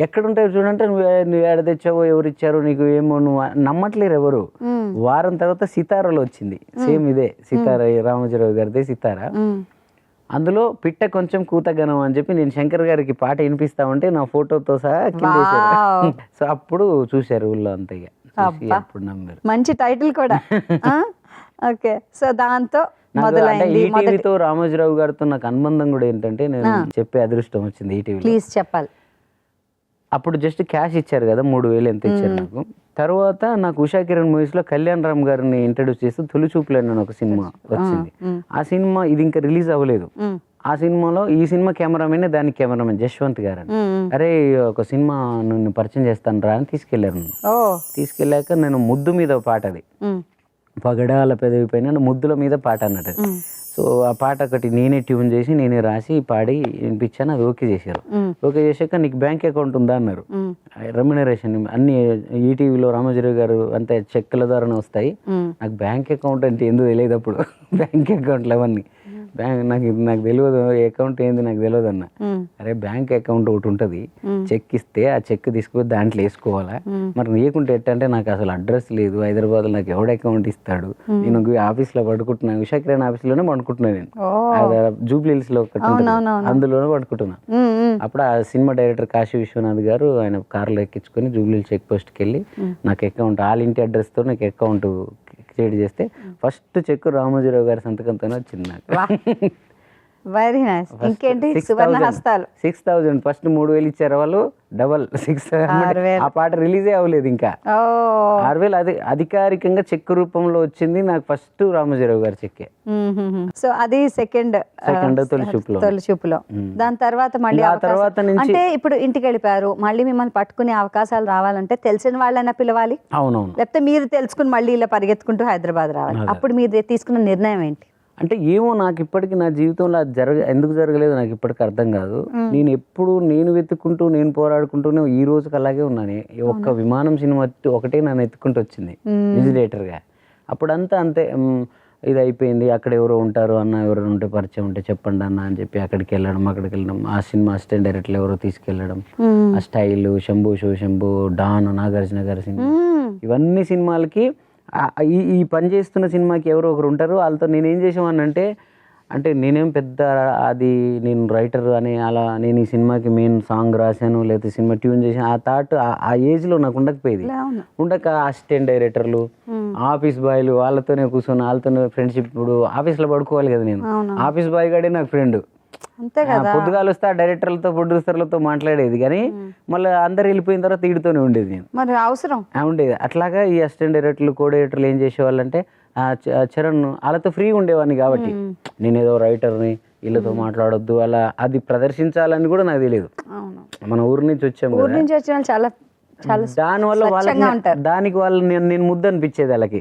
ఎక్కడ ఉంటాయి చూడంటే, నువ్వు ఏడ తెచ్చావో, ఎవరు ఇచ్చారు నీకు, ఏమో నువ్వు నమ్మట్లేరు ఎవరు. వారం తర్వాత సితారాలో వచ్చింది, సేమ్ ఇదే సితారా, రామోజీరావు గారిదే సితారా. అందులో పిట్ట కొంచెం కూతగనం అని చెప్పి నేను శంకర్ గారికి పాట వినిపిస్తా ఉంటే నా ఫోటోతో సహా కిందేశారు. సో అప్పుడు చూశారు ఊళ్ళో అంతగా, అప్పుడు నమ్మారు. మంచి టైటిల్ కూడా. ఓకే, సో దాంతో ఈటీవీతో రామోజీరావు గారితో నాకు అనుబంధం కూడా ఏంటంటే, నేను చెప్పే అదృష్టం వచ్చింది ఈటీవీ. ప్లీజ్ చెప్పాలి. అప్పుడు జస్ట్ క్యాష్ ఇచ్చారు కదా, 3,000 ఎంత ఇచ్చారు నాకు. తర్వాత నాకు ఉషా కిరణ్ మూవీస్లో కళ్యాణ్ రామ్ గారిని ఇంట్రడ్యూస్ చేస్తూ తొలి చూపులు అని ఒక సినిమా వచ్చింది. ఆ సినిమా ఇది ఇంకా రిలీజ్ అవ్వలేదు. ఆ సినిమాలో ఈ సినిమా కెమెరామెన్, దానికి కెమెరామెన్ జశ్వంత్ గారు. అరే ఒక సినిమా నన్ను పరిచయం చేస్తాను రా అని తీసుకెళ్లారు. తీసుకెళ్ళాక నేను ముద్దు మీద పాట, అది పగడాల పెదవి పైన ముద్దుల మీద పాట అన్నట్టు. సో ఆ పాట ఒకటి నేనే ట్యూన్ చేసి నేనే రాసి పాడి వినిపించాను. అది ఓకే చేశారు. ఓకే చేశాక నీకు బ్యాంక్ అకౌంట్ ఉందా అన్నారు. రెమ్యునరేషన్ అన్ని ఈటీవీలో రామోజీరావు గారు అంతే చెక్కుల ద్వారానే వస్తాయి. నాకు బ్యాంక్ అకౌంట్ అంటే ఎందుకు తెలియదు అప్పుడు. బ్యాంక్ అకౌంట్లు అవన్నీ నాకు తెలియదు, అకౌంట్ ఏంది నాకు తెలియదు అన్న. అరే బ్యాంక్ అకౌంట్ ఒకటి ఉంటుంది, చెక్ ఇస్తే ఆ చెక్ తీసుకుపోయి దాంట్లో వేసుకోవాలా, మరి నీకుంటే ఎట్టంటే నాకు అసలు అడ్రస్ లేదు హైదరాబాద్, నాకు ఎవడ అకౌంట్ ఇస్తాడు, నేను ఆఫీస్లో పడుకుంటున్నాను, ఉషా కిరణ్ ఆఫీస్లోనే పడుకుంటున్నాను నేను, జూబ్లీ హిల్స్ లో ఒకటి అందులోనే పడుకుంటున్నా. అప్పుడు ఆ సినిమా డైరెక్టర్ కాశీ విశ్వనాథ్ గారు ఆయన కార్లో ఎక్కించుకొని జూబ్లీ హిల్స్ చెక్ పోస్ట్కి వెళ్ళి నాకు అకౌంట్ ఆల్ ఇంటి అడ్రస్తో నాకు అకౌంట్ క్రియేట్ చేస్తే ఫస్ట్ చెక్ రామోజీరావు గారి సంతకంతోనే వచ్చింది నాకు. Very nice. ఇంకేంటి సువర్ణ హస్తాలు 6,000 ఫస్ట్ 3,000 ఇచ్చారు వాళ్ళు, డబల్ 6,000. ఆ పాట రిలీజే అవ్వలేదు ఇంకా. 6,000 అది అధికారికంగా చెక్ రూపంలో వచ్చింది నాకు ఫస్ట్ రామోజీరావు గారి చెక్కే. సో అది సెకండ్ తొలి చూపులో. దాని తర్వాత మళ్ళీ అంటే ఇప్పుడు ఇంటికి వెళ్ళిపోయారు, మళ్ళీ మిమ్మల్ని పట్టుకునే అవకాశాలు రావాలంటే తెలిసిన వాళ్ళైనా పిలవాలి, అవునవును, లేకపోతే మీరు తెలుసుకుని మళ్ళీ ఇలా పరిగెత్తుకుంటూ హైదరాబాద్ రావాలి. అప్పుడు మీరు తీసుకున్న నిర్ణయం ఏంటి? అంటే ఏమో నాకు ఇప్పటికీ నా జీవితంలో అది ఎందుకు జరగలేదు నాకు ఇప్పటికీ అర్థం కాదు. నేను ఎప్పుడు నేను వెతుక్కుంటూ నేను పోరాడుకుంటూనే ఈ రోజుకి అలాగే ఉన్నాను. ఒక్క విమానం సినిమా ఒకటే నన్ను ఎత్తుకుంటూ వచ్చింది విజిలేటర్గా. అప్పుడంతా అంతే ఇది అయిపోయింది. అక్కడ ఎవరో ఉంటారు అన్న, ఎవరైనా ఉంటే పరిచయం ఉంటే చెప్పండి అన్న అని చెప్పి అక్కడికి వెళ్ళడం. ఆ సినిమా అసిస్టెంట్ డైరెక్టర్ ఎవరో తీసుకెళ్ళడం, ఆ స్టైల్ శంభు శంభు, డాన్, నాగార్జున గారి సినిమా, ఇవన్నీ సినిమాలకి ఈ పని చేస్తున్న సినిమాకి ఎవరో ఒకరు ఉంటారు. వాళ్ళతో నేనేం చేసేవాడినంటే, అంటే నేనేం పెద్ద అది నేను రైటర్ అని అలా నేను ఈ సినిమాకి మెయిన్ సాంగ్ రాశాను లేకపోతే సినిమా ట్యూన్ చేశాను ఆ థాట్ ఆ ఏజ్లో నాకు ఉండకపోయేది. ఉండక అసిస్టెంట్ డైరెక్టర్లు, ఆఫీస్ బాయ్లు వాళ్ళతోనే కూర్చొని వాళ్ళతోనే ఫ్రెండ్షిప్. ఇప్పుడు ఆఫీస్లో పడుకోవాలి కదా, నేను ఆఫీస్ బాయ్ గాడే నాకు ఫ్రెండ్. పొద్దుగాలు వస్తే ఆ డైరెక్టర్లతో ప్రొడ్యూసర్లతో మాట్లాడేది, కానీ మళ్ళీ అందరు వెళ్ళిపోయిన తర్వాత వీడితోనే ఉండేది నేను. మరి అవసరం ఉండేది. అట్లాగా ఈ అసిస్టెంట్ డైరెక్టర్లు, కో డైరెక్టర్లు ఏం చేసేవాళ్ళు అంటే చరణ్ వాళ్ళతో ఫ్రీగా ఉండేవాడిని కాబట్టి నేను ఏదో రైటర్ని వీళ్ళతో మాట్లాడొద్దు అలా అది ప్రదర్శించాలని కూడా నాకు తెలియదు. మన ఊరి నుంచి వచ్చాము చాలా దానివల్ల దానికి వాళ్ళు నేను ముద్ద అనిపించేది వాళ్ళకి.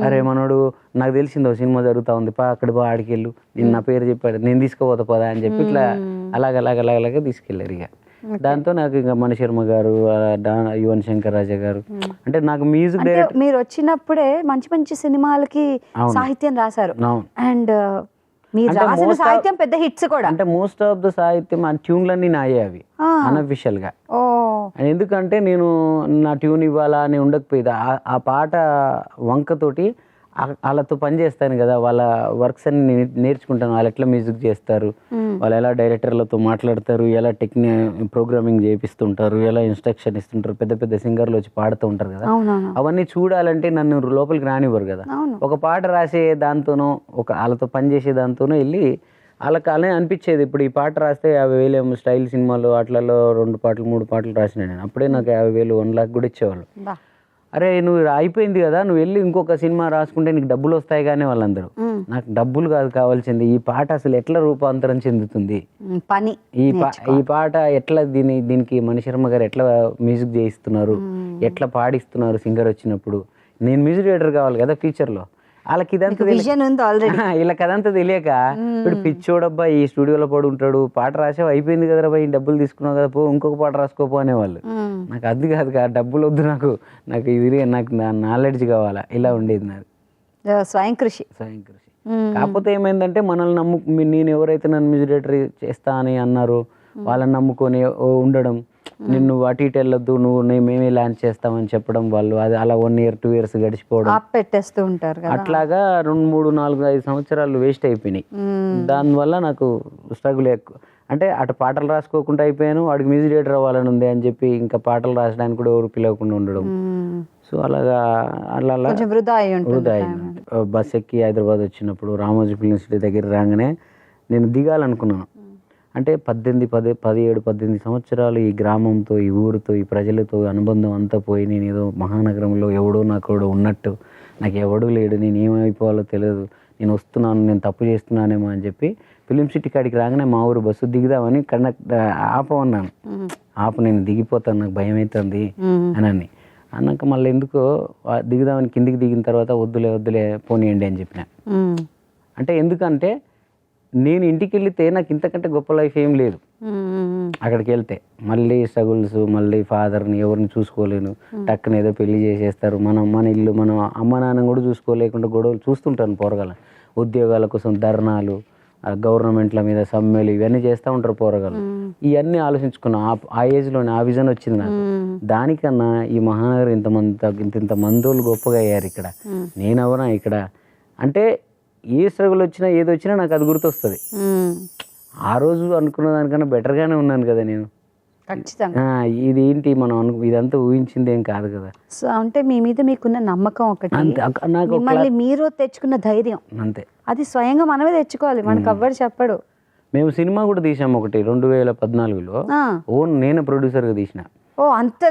అరే మనోడు నాకు తెలిసిందో సినిమా జరుగుతా ఉంది, అక్కడ ఆడికి వెళ్ళు, నేను నా పేరు చెప్పాడు, నేను తీసుకోపోతా పోదా అని చెప్పి ఇట్లా అలాగలాగలాగలాగా తీసుకెళ్ళారు. ఇక దాంతో నాకు ఇంకా మణిశర్మ గారు, యువన్ శంకర్ రాజా గారు, అంటే నాకు మ్యూజిక్ డైరెక్టర్. మీరు వచ్చినప్పుడే మంచి మంచి సినిమాలకి సాహిత్యం రాశారు అండ్ మీరు రాసిన సాహిత్యం పెద్ద హిట్స్ కూడా. అంటే మోస్ట్ ఆఫ్ ద సాహిత్యం ఆ ట్యూన్లన్నీ నాయే అవి అన్అఫిషియల్ గా. ఎందుకంటే నేను నా ట్యూన్ ఇవ్వాలా అని ఉండకపోయేది. ఆ పాట వంకతోటి వాళ్ళతో పని చేస్తాను కదా, వాళ్ళ వర్క్స్ అన్ని నేర్చుకుంటాను. వాళ్ళు ఎట్లా మ్యూజిక్ చేస్తారు, వాళ్ళు ఎలా డైరెక్టర్లతో మాట్లాడతారు, ఎలా ప్రోగ్రామింగ్ చేపిస్తుంటారు, ఎలా ఇన్స్ట్రక్షన్ ఇస్తుంటారు, పెద్ద పెద్ద సింగర్లు వచ్చి పాడుతూ ఉంటారు కదా, అవన్నీ చూడాలంటే నన్ను లోపలికి రానివ్వరు కదా. ఒక పాట రాసే దాంతోనో వాళ్ళతో పని చేసే దాంతోనో వెళ్ళి వాళ్ళకి అలానే అనిపించేది. ఇప్పుడు ఈ పాట రాస్తే 50,000 స్టైల్ సినిమాలు వాటిలలో 2 పాటలు 3 పాటలు రాసిన నేను. అప్పుడే నాకు 50,000 1 లక్ష కూడా ఇచ్చేవాళ్ళు. అరే నువ్వు అయిపోయింది కదా, నువ్వు వెళ్ళి ఇంకొక సినిమా రాసుకుంటే నీకు డబ్బులు వస్తాయి కానీ వాళ్ళందరూ. నాకు డబ్బులు కాదు కావాల్సింది, ఈ పాట అసలు ఎట్లా రూపాంతరం చెందుతుంది పని, ఈ పాట ఎట్లా దీనికి మణిశర్మ గారు ఎట్లా మ్యూజిక్ చేయిస్తున్నారు, ఎట్లా పాడిస్తున్నారు సింగర్ వచ్చినప్పుడు. నేను మ్యూజిక్ డైరెక్టర్ కావాలి కదా ఫ్యూచర్లో. వాళ్ళకి ఇదంతా వీళ్ళకి అదంతా తెలియక ఇప్పుడు పిచ్చోడబ్బా ఈ స్టూడియోలో పడి ఉంటాడు, పాట రాసావు అయిపోయింది కదరా బాయ్, డబ్బులు తీసుకున్నావు కదా, పో ఇంకొక పాట రాసుకోపో అనేవాళ్ళు. నాకు అది కాదు డబ్బులు వద్దు, నాకు ఇది నాకు నాలెడ్జ్ కావాలా, ఇలా ఉండేది నాది. స్వయం కృషి. కాకపోతే ఏమైందంటే మనల్ని నేను ఎవరైతే నన్ను మ్యూజిక్ డైరెక్టర్ చేస్తా అని అన్నారో వాళ్ళని నమ్ముకొని ఉండడం, నిన్ను అటు ఇటు వెళ్ళొద్దు, మేమే లాంచ్ చేస్తామని చెప్పడం, వాళ్ళు అది అలా 1 year 2 years గడిచిపోవడం పెట్టేస్తూ ఉంటారు. అట్లాగా 2 3 4 5 సంవత్సరాలు వేస్ట్ అయిపోయినాయి. దానివల్ల నాకు స్ట్రగుల్ ఎక్కువ. అంటే అటు పాటలు రాసుకోకుండా అయిపోయాను, వాడికి మ్యూజిక్ డైరెక్టర్ అవ్వాలని ఉంది అని చెప్పి ఇంకా పాటలు రాసడానికి కూడా ఎవరు పిలవకుండా ఉండడం. సో అలాగా అలా వృధా అయింది. బస్ ఎక్కి హైదరాబాద్ వచ్చినప్పుడు రామోజీ ఫిల్మ్ సిటీ దగ్గర రాగానే నేను దిగాలనుకున్నాను. అంటే 17 సంవత్సరాలు ఈ గ్రామంతో, ఈ ఊరితో, ఈ ప్రజలతో అనుబంధం అంతా పోయి నేను ఏదో మహానగరంలో ఎవడో నాకు ఉన్నట్టు, నాకు ఎవడూ లేడు, నేను ఏమైపోవాలో తెలియదు, నేను వస్తున్నాను, నేను తప్పు చేస్తున్నానేమో అని చెప్పి ఫిలిం సిటీ కాడికి రాగానే మా ఊరు బస్సు దిగుదామని ఆపమన్నాను. నేను దిగిపోతాను, నాకు భయం అవుతుంది అని అన్నాక మళ్ళీ ఎందుకో దిగుదామని కిందికి దిగిన తర్వాత వద్దులే పోనీయండి అని చెప్పిన. అంటే ఎందుకంటే నేను ఇంటికి వెళితే నాకు ఇంతకంటే గొప్ప లైఫ్ ఏం లేదు. అక్కడికి వెళ్తే మళ్ళీ స్ట్రగుల్స్, మళ్ళీ ఫాదర్ని ఎవరిని చూసుకోలేను, టక్కున ఏదో పెళ్లి చేసేస్తారు, మన ఇల్లు, మనం అమ్మ నాన్న కూడా చూసుకోలేకుండా గొడవలు చూస్తుంటాను. పోరగాల ఉద్యోగాల కోసం ధర్నాలు, గవర్నమెంట్ల మీద సమ్మెలు, ఇవన్నీ చేస్తూ ఉంటారు పోరగాలు. ఇవన్నీ ఆలోచించుకున్నా ఆ ఏజ్లోనే ఆ విజన్ వచ్చింది నాకు. దానికన్నా ఈ మహానగరం ఇంత మందోళ్ళు గొప్పగా అయ్యారు ఇక్కడ, నేనెవరా ఇక్కడ అంటే ఏ స్ట్రగుల్ వచ్చినా ఏది వచ్చినా నాకు అది గుర్తొస్తుంది. ఆ రోజు అనుకున్న దానికన్నా బెటర్గానే ఉన్నాను కదా నేను. ఖచ్చితంగా ఇది ఏంటి మనం ఇదంతా ఊహించింది ఏం కాదు కదా. సో అంటే మీ మీద మీకున్న నమ్మకం ఒకటి, మిమ్మల్ని మీరు తెచ్చుకున్న ధైర్యం అంతే, అది స్వయంగా మనమే తెచ్చుకోవాలి, మనకు ఎవ్వరు చెప్పడు. మేము సినిమా కూడా తీసాము ఒకటి 2014లో, ఓన్ నేను ప్రొడ్యూసర్గా తీసిన. ఓ అంత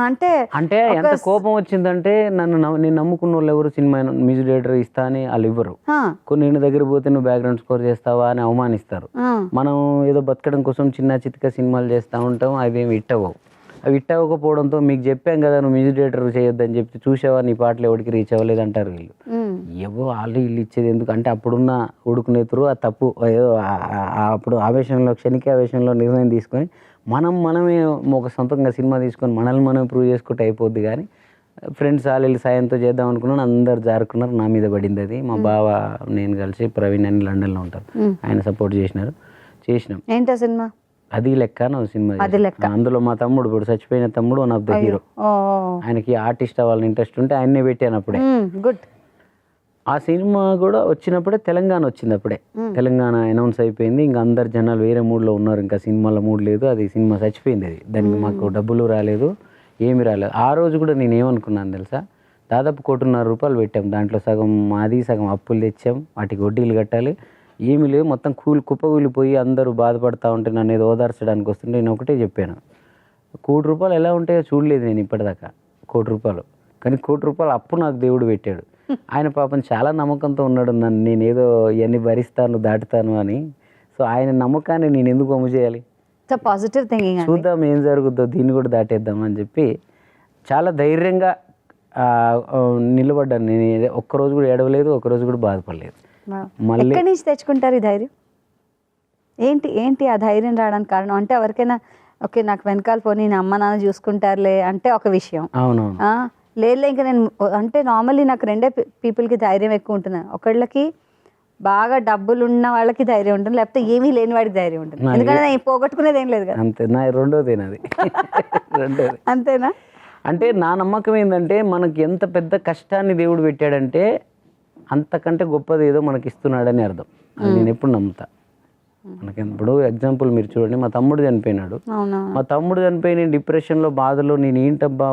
అంటే ఎంత కోపం వచ్చిందంటే నేను నమ్ముకున్న వాళ్ళు ఎవరు సినిమా మ్యూజిక్ డైరెక్టర్ ఇస్తా అని వాళ్ళు ఇవ్వరు. కొన్ని దగ్గర పోతే నువ్వు బ్యాక్గ్రౌండ్ స్కోర్ చేస్తావా అని అవమానిస్తారు. మనం ఏదో బతకడం కోసం చిన్న చితక సినిమాలు చేస్తూ ఉంటాం, అవేమి అవి ఇట్టవకపోవడంతో మీకు చెప్పాం కదా నువ్వు మ్యూజిక్ డైరెక్టర్ చేయొద్దని చెప్పి, చూసావా నీ పాటలు ఎవరికి రీచ్ అవ్వలేదు అంటారు వీళ్ళు. ఏవో వాళ్ళు వీళ్ళు ఇచ్చేది ఎందుకు అంటే అప్పుడున్న ఉడుకునేతురు ఆ తప్పు ఏదో అప్పుడు క్షణిక ఆవేశంలో నిర్ణయం తీసుకొని మనమే ఒక సొంతంగా సినిమా తీసుకొని మనల్ని మనం ప్రూవ్ చేసుకుంటే అయిపోద్ది. కానీ ఫ్రెండ్స్ వాళ్ళు సాయంతో చేద్దాం అనుకున్నాను, అందరు జారుకున్నారు, నా మీద పడింది అది. మా బావ నేను కలిసి ప్రవీణ్ అని లండన్లో ఉంటారు, ఆయన సపోర్ట్ చేసినాం. ఏంటో సినిమా అది లెక్క సినిమా. అందులో మా తమ్ముడు, ఇప్పుడు చచ్చిపోయిన తమ్ముడు వన్ ఆఫ్ ద హీరో. ఆయనకి ఆర్టిస్ట్ అవ్వాలని ఇంట్రెస్ట్ ఉంటే ఆయన్నే పెట్టాను అప్పుడే. గుడ్. ఆ సినిమా కూడా వచ్చినప్పుడే తెలంగాణ వచ్చింది. అప్పుడే తెలంగాణ అనౌన్స్ అయిపోయింది. ఇంకా అందరు జనాలు వేరే మూడ్లో ఉన్నారు, ఇంకా సినిమాలో మూడ్ లేదు, అది సినిమా చచ్చిపోయింది. అది దానికి మాకు డబ్బులు రాలేదు, ఏమి రాలేదు. ఆ రోజు కూడా నేను ఏమనుకున్నాను తెలుసా, దాదాపు 1,50,00,000 రూపాయలు పెట్టాం, దాంట్లో సగం మాది సగం అప్పులు తెచ్చాం, వాటికి వడ్డీలు కట్టాలి, ఏమీ లేవు, మొత్తం కుప్పకూలిపోయి అందరూ బాధపడతా ఉంటే నన్ను ఏదో ఓదార్చడానికి వస్తుంటే నేను ఒకటే చెప్పాను, ₹1,00,00,000 ఎలా ఉంటాయో చూడలేదు నేను ఇప్పటిదాకా. ₹1,00,00,000 కానీ ₹1,00,00,000 అప్పు నాకు దేవుడు పెట్టాడు. ఆయన పాపం చాలా నమ్మకంతో ఉన్నాడు, నేను ఏదో ఇవన్నీ భరిస్తాను దాటుతాను అని. సో ఆయన నమ్మకాన్ని నేను ఎందుకు వమ్ము చేయాలి, పాజిటివ్ థింకింగ్, చూద్దాం ఏం జరుగుద్దో, దీన్ని కూడా దాటేద్దాం అని చెప్పి చాలా ధైర్యంగా నిలబడ్డాను. నేను ఒక్కరోజు కూడా ఏడవలేదు, ఒక్కరోజు కూడా బాధపడలేదు. మళ్ళీ ఎక్కడి నుంచి తెచ్చుకుంటారు ఈ ధైర్యం? ఏంటి ఆ ధైర్యం రావడానికి కారణం? అంటే ఎవరికైనా ఓకే నాకు వెనకాల పోనీ నా అమ్మ నాన్న చూసుకుంటారులే అంటే ఒక విషయం. అవునవును. లేదు ఇంకా నేను అంటే నార్మల్లీ నాకు రెండే పీపుల్కి ధైర్యం ఎక్కువ ఉంటుంది. ఒకళ్ళకి బాగా డబ్బులు ఉన్న వాళ్ళకి ధైర్యం ఉంటుంది, లేకపోతే ఏమీ లేని వాడికి ధైర్యం ఉంటుంది. ఎందుకంటే నేను పోగొట్టుకునేది ఏం లేదు కదా. అంతే, నా రెండోది. అంతేనా? అంటే నా నమ్మకం ఏంటంటే మనకి ఎంత పెద్ద కష్టాన్ని దేవుడు పెట్టాడంటే అంతకంటే గొప్పది ఏదో మనకి ఇస్తున్నాడని అర్థం. అది నేను ఎప్పుడు నమ్ముతా. మనకి ఇప్పుడు ఎగ్జాంపుల్ మీరు చూడండి, మా తమ్ముడు చనిపోయినాడు. మా తమ్ముడు చనిపోయి నేను డిప్రెషన్లో బాధలో నేను ఏంటబ్బా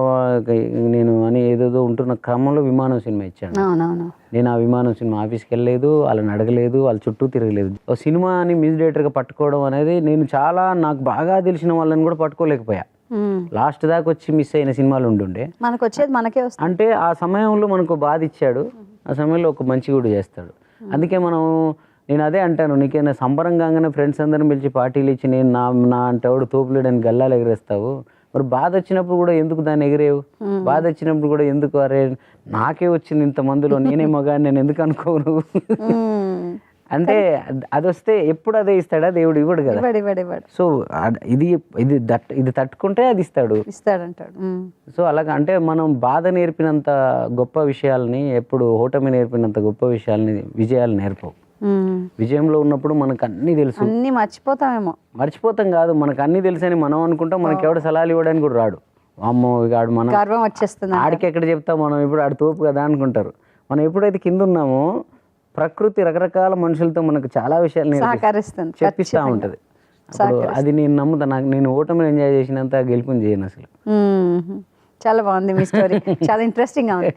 నేను అని ఏదేదో ఉంటున్న క్రమంలో విమానం సినిమా ఇచ్చాను. నేను ఆ విమానం సినిమా ఆఫీస్కి వెళ్ళలేదు, వాళ్ళని అడగలేదు, వాళ్ళ చుట్టూ తిరగలేదు. సినిమా అని మ్యూజిక్ డైరెక్టర్గా పట్టుకోవడం అనేది నేను చాలా నాకు బాగా తెలిసిన వాళ్ళని కూడా పట్టుకోలేకపోయా. లాస్ట్ దాకా వచ్చి మిస్ అయిన సినిమాలు ఉండుండే, మనకు వచ్చేది మనకే వస్తుంది. అంటే ఆ సమయంలో మనకు బాధ ఇచ్చాడు, ఆ సమయంలో ఒక మంచి కూడా చేస్తాడు. అందుకే నేను అదే అంటాను, నీకైనా సంబరం కాగానే ఫ్రెండ్స్ అందరిని పిలిచి పార్టీలు ఇచ్చి నేను నా అంటేవాడు తోపులేడని గల్లాలు ఎగరేస్తావు, మరి బాధ వచ్చినప్పుడు కూడా ఎందుకు దాన్ని ఎగిరేవు? బాధ వచ్చినప్పుడు కూడా ఎందుకు అరే నాకే వచ్చింది ఇంతమందిలో నేనే మగాన్ని నేను ఎందుకు అనుకోను? అంటే అది వస్తే ఎప్పుడు అదే ఇస్తాడా దేవుడు? ఇవ్వడు కదా. సో ఇది తట్టుకుంటే అది ఇస్తాడంటాడు. సో అలాగా అంటే మనం బాధ నేర్పినంత గొప్ప విషయాలని, ఎప్పుడు ఓటమి నేర్పినంత గొప్ప విషయాలని విజయాలు నేర్పవు. విజయంలో ఉన్నప్పుడు మనకు అన్ని తెలుసు, అన్ని మర్చిపోతాం కాదు, మనకు అన్ని తెలుసు అని మనం అనుకుంటాం. మనకి ఎవడు సలహాలు ఇవ్వడానికి కూడా రాడు. అమ్మో ఆడు మనం గర్వం వచ్చేస్తుంది, ఆడికి ఎక్కడ చెప్తాం మనం, ఇప్పుడు ఆడు తోపు కదా అనుకుంటారు. మనం ఎప్పుడైతే కింద ఉన్నామో ప్రకృతి రకరకాల మనుషులతో మనకు చాలా విషయాలు చెప్పిస్తూ ఉంటుంది. అప్పుడు అది నేను నమ్ముతా. నేను ఓటమిని ఎంజాయ్ చేసినంత గెలుపుని చేయను అసలు. చాలా బాగుంది మీ స్టోరీ, చాలా ఇంట్రెస్టింగ్ గా ఉంది.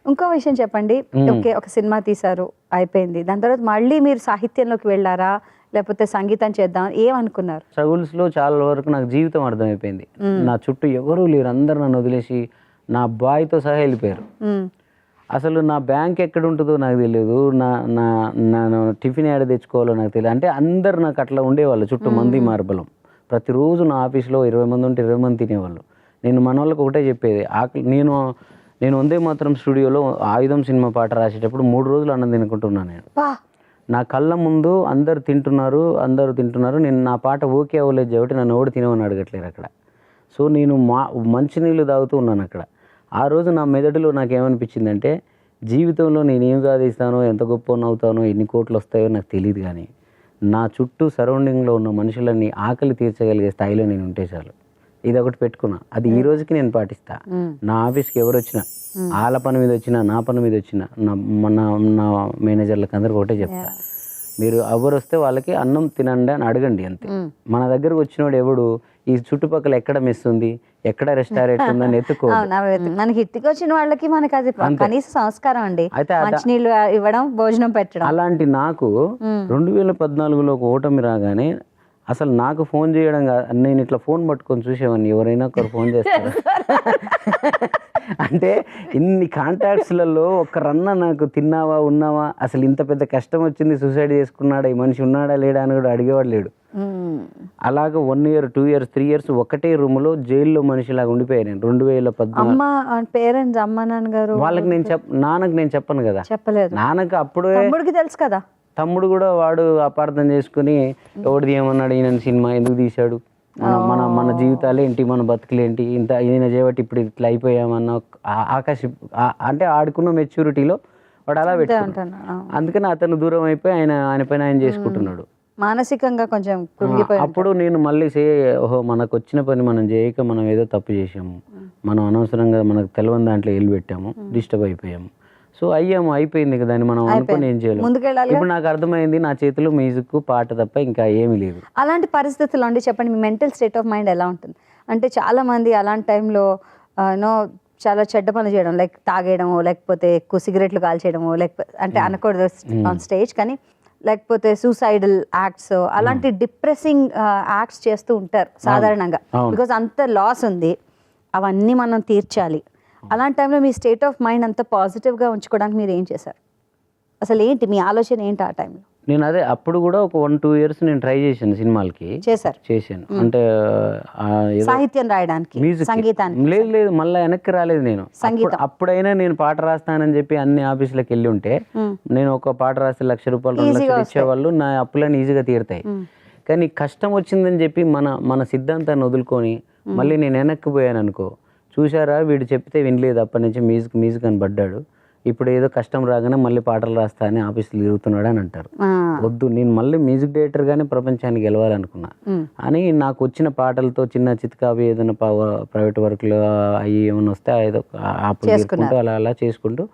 ఇంకో విషయం చెప్పండి, ఓకే ఒక సినిమా తీశారు అయిపోయింది, దాని తర్వాత మళ్ళీ మీరు సాహిత్యంలోకి వెళ్ళారా లేకపోతే సంగీతం చేద్దాం ఏమనుకున్నారు? స్ట్రగుల్స్లో చాలా వరకు నాకు జీవితం అర్థమైపోయింది. నా చుట్టూ ఎవరూ లేరు, అందరు నన్ను వదిలేసి నా బాయ్తో సహా వెళ్ళిపోయారు. అసలు నా బ్యాంక్ ఎక్కడ ఉంటుందో నాకు తెలియదు, నా టిఫిన్ యాడ్ తెచ్చుకోవాలో నాకు తెలియదు. అంటే అందరు నాకు అట్లా ఉండేవాళ్ళు, చుట్టూ మంది మార్బలం. ప్రతిరోజు నా ఆఫీస్లో 20 మంది ఉంటే 20 మంది తినేవాళ్ళు. నేను మన వాళ్ళకి ఒకటే చెప్పేది, నేను వందే మాత్రం స్టూడియోలో ఆయుధం సినిమా పాట రాసేటప్పుడు 3 రోజులు అన్నం తినుకుంటున్నాను. నేను నా కళ్ళ ముందు అందరు తింటున్నారు, నేను నా పాట ఓకే అవ్వలేదు కాబట్టి నన్ను ఎవడు తినమని అడగట్లేరు అక్కడ. సో నేను మంచినీళ్ళు తాగుతూ ఉన్నాను అక్కడ. ఆ రోజు నా మెదడులో నాకు ఏమనిపించిందంటే, జీవితంలో నేను ఏం సాధిస్తానో, ఎంత గొప్ప అవుతానో, ఎన్ని కోట్లు వస్తాయో నాకు తెలియదు, కానీ నా చుట్టూ సరౌండింగ్లో ఉన్న మనుషులన్నీ ఆకలి తీర్చగలిగే స్థాయిలో నేను ఉంటే చాలు. ఇది ఒకటి పెట్టుకున్నా, అది ఈ రోజుకి నేను పాటిస్తా. నా ఆఫీస్కి ఎవరు వచ్చినా, వాళ్ళ పని మీద వచ్చినా, నా పని మీద వచ్చినా, నా మేనేజర్లకు అందరికి ఒకటే చెప్తా, మీరు ఎవరు వస్తే వాళ్ళకి అన్నం తినండి అని అడగండి అంతే. మన దగ్గరకు వచ్చినోడు ఎవడు ఈ చుట్టుపక్కల ఎక్కడ మెస్ ఉంది, ఎక్కడ రెస్టారెంట్ ఉందని ఎత్తుకో. మనకి ఇంటికి వచ్చిన వాళ్ళకి మనకి అది కనీస సంస్కారం అండి, మంచినీళ్ళు ఇవ్వడం, భోజనం పెట్టడం. అలాంటి నాకు 2014లో ఒక ఓటమి రాగానే అసలు నాకు ఫోన్ చేయడం కాదు, నేను ఇట్లా ఫోన్ పట్టుకొని చూసేవాడిని, ఎవరైనా ఒకరు ఫోన్ చేస్తారు. అంటే ఇన్ని కాంటాక్ట్స్లలో ఒక్కరన్నా నాకు తిన్నావా, ఉన్నావా, అసలు ఇంత పెద్ద కష్టం వచ్చింది, సూసైడ్ చేసుకున్నాడా, ఈ మనిషి ఉన్నాడా లేడా అని కూడా అడిగేవాడు లేడు. అలాగ 1 year 2 years 3 years ఒకటే రూమ్లో జైల్లో మనిషిలాగా ఉండిపోయాను నేను 2014. పేరెంట్స్ అమ్మ నాన్నగారు వాళ్ళకి నాన్నకు నేను చెప్పను కదా, చెప్పలేదు. నాన్నకు అప్పుడే తెలుసు కదా, తమ్ముడు కూడా వాడు అపార్థం చేసుకుని ఎవడిది ఏమన్నాడు, ఈయన సినిమా ఎందుకు తీశాడు, మన జీవితాలు ఏంటి, మన బతుకులేంటి, ఇంత ఈయన చేయబట్టి ఇప్పుడు ఇట్లా అయిపోయామన్న అంటే ఆడుకున్న మెచ్యూరిటీలో వాడు అలా పెట్టుకుంటాడు. అందుకని అతను దూరం అయిపోయి ఆయన పైన ఆయన చేసుకుంటున్నాడు, మానసికంగా కొంచెం అప్పుడు నేను మళ్ళీ ఓహో మనకు వచ్చిన పని మనం చేయక మనం ఏదో తప్పు చేసాము, మనం అనవసరంగా మనకు తెలియని దాంట్లో వెళ్ళి పెట్టాము, డిస్టర్బ్ అయిపోయాము. సో అయిపోయింది కదా అని మనం అనుకుని ఏం చేయలేము. ఇప్పుడు నాకు అర్థమైంది, నా చేతిలో మ్యూజిక్ పాట తప్ప ఇంకా ఏమీ లేదు. అలాంటి పరిస్థితుల్లో అండి చెప్పండి, మీ మెంటల్ స్టేట్ ఆఫ్ మైండ్ ఎలా ఉంటుంది? అంటే చాలా మంది అలాంటి టైంలో చాలా చెడ్డ పనులు చేయడం, లైక్ తాగేయడమో, లేకపోతే ఎక్కువ సిగరెట్లు కాల్చేయడమో, లేకపోతే అంటే అనకూడదు ఆన్ స్టేజ్, కానీ లేకపోతే సూసైడల్ యాక్ట్స్, అలాంటి డిప్రెసింగ్ యాక్ట్స్ చేస్తూ ఉంటారు సాధారణంగా. బికాజ్ అంత లాస్ ఉంది, అవన్నీ మనం తీర్చాలి. అలాంటి టైంలో మీ స్టేట్ ఆఫ్ మైండ్ అంత పాజిటివ్గా ఉంచుకోవడానికి మీరు ఏం చేశారు? అసలు ఏంటి మీ ఆలోచన ఏంటి ఆ టైంలో? నేను అదే అప్పుడు కూడా ఒక 1-2 years నేను ట్రై చేశాను సినిమాలకి. చేశాను అంటే సాహిత్యం రాయడానికి, సంగీతానికి. లేదు మళ్ళీ వెనక్కి రాలేదు నేను. అప్పుడైనా నేను పాట రాస్తానని చెప్పి అన్ని ఆఫీసులకు వెళ్ళి ఉంటే, నేను ఒక పాట రాస్తే 1,00,000 రూపాయలు 2 లక్షలు ఇచ్చేవాళ్ళు, నా అప్పులన్నీ ఈజీగా తీరుతాయి. కానీ కష్టం వచ్చిందని చెప్పి మన సిద్ధాంతాన్ని వదులుకొని మళ్ళీ నేను వెనక్కి పోయాను అనుకో, చూసారా వీడు చెప్తే వినలేదు, అప్పటి నుంచి మ్యూజిక్ అని పడ్డాడు, ఇప్పుడు ఏదో కష్టం రాగానే మళ్ళీ పాటలు రాస్తా అని ఆఫీసులు తిరుగుతున్నాడు అని అంటారు. వద్దు, నేను మళ్ళీ మ్యూజిక్ డైరెక్టర్గానే ప్రపంచానికి గెలవాలనుకున్నా. అని నాకు వచ్చిన పాటలతో చిన్న చిత్కావి ఏదైనా ప్రైవేట్ వర్క్లు అవి ఏమైనా వస్తే ఏదో చేసుకుంటూ అలా చేసుకుంటూ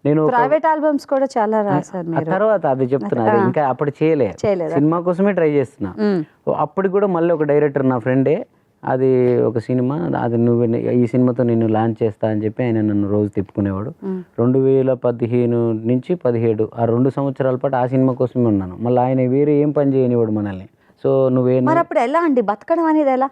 నేను ప్రైవేట్ ఆల్బమ్స్ కూడా చాలా రాశాను. తర్వాత అది చెప్తున్నా, ఇంకా అప్పుడు చేయలేదు, సినిమా కోసమే ట్రై చేస్తున్నా. అప్పుడు కూడా మళ్ళీ ఒక డైరెక్టర్ నా ఫ్రెండే, అది ఒక సినిమా, అది నువ్వు ఈ సినిమాతో నేను లాంచ్ చేస్తా అని చెప్పి ఆయన నన్ను రోజు తిప్పుకునేవాడు. 2015 నుంచి 17 ఆ 2 సంవత్సరాల పాటు ఆ సినిమా కోసమే ఉన్నాను. మళ్ళీ ఆయన వేరే ఏం పని చేయనివాడు మనల్ని. సో అప్పుడు ఎలా అండి బతకడం అనేది? ఎలా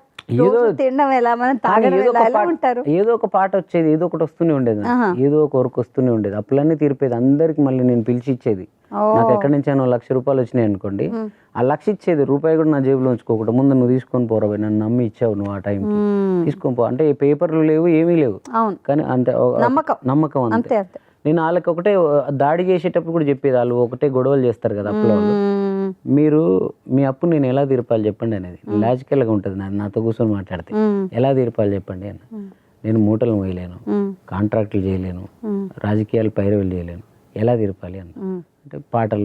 తినడం ఎలా, మనం తాగడం ఎలా ఉంటారు? ఏదో ఒక పాట వచ్చేది, ఏదో ఒకటి వస్తూనే ఉండేది, ఏదో ఒక వర్క్ వస్తూనే ఉండేది, అప్పులన్నీ తీరిపోయేది. అందరికి మళ్ళీ నేను పిలిచి ఇచ్చేది. నాకు ఎక్కడి నుంచి అయినా 1,00,000 రూపాయలు వచ్చినాయి అనుకోండి, ఆ 1,00,000 ఇచ్చేది, రూపాయి కూడా నా జేబులో ఉంచుకోకుండా, ముందు నువ్వు తీసుకొని పోరా, నన్ను నమ్మి ఇచ్చావు నువ్వు, ఆ టైంకి తీసుకొని పో అంటే. పేపర్లు లేవు, ఏమీ లేవు, కానీ అంటే నమ్మకం అంతే. నేను వాళ్ళకి ఒకటే దాడి చేసేటప్పుడు కూడా చెప్పేది, వాళ్ళు ఒకటే గొడవలు చేస్తారు కదా అప్పులో, మీరు మీ అప్పు నేను ఎలా తీర్పాలి చెప్పండి అనేది లాజికల్గా ఉంటుంది. నాతో కూర్చొని మాట్లాడితే ఎలా తీర్పాలి చెప్పండి అన్న. నేను మూటలు మోయలేను, కాంట్రాక్టులు చేయలేను, రాజకీయాలు పైరవీలు చేయలేను, ఎలా తీర్పాలి అన్న. అంటే పాటలు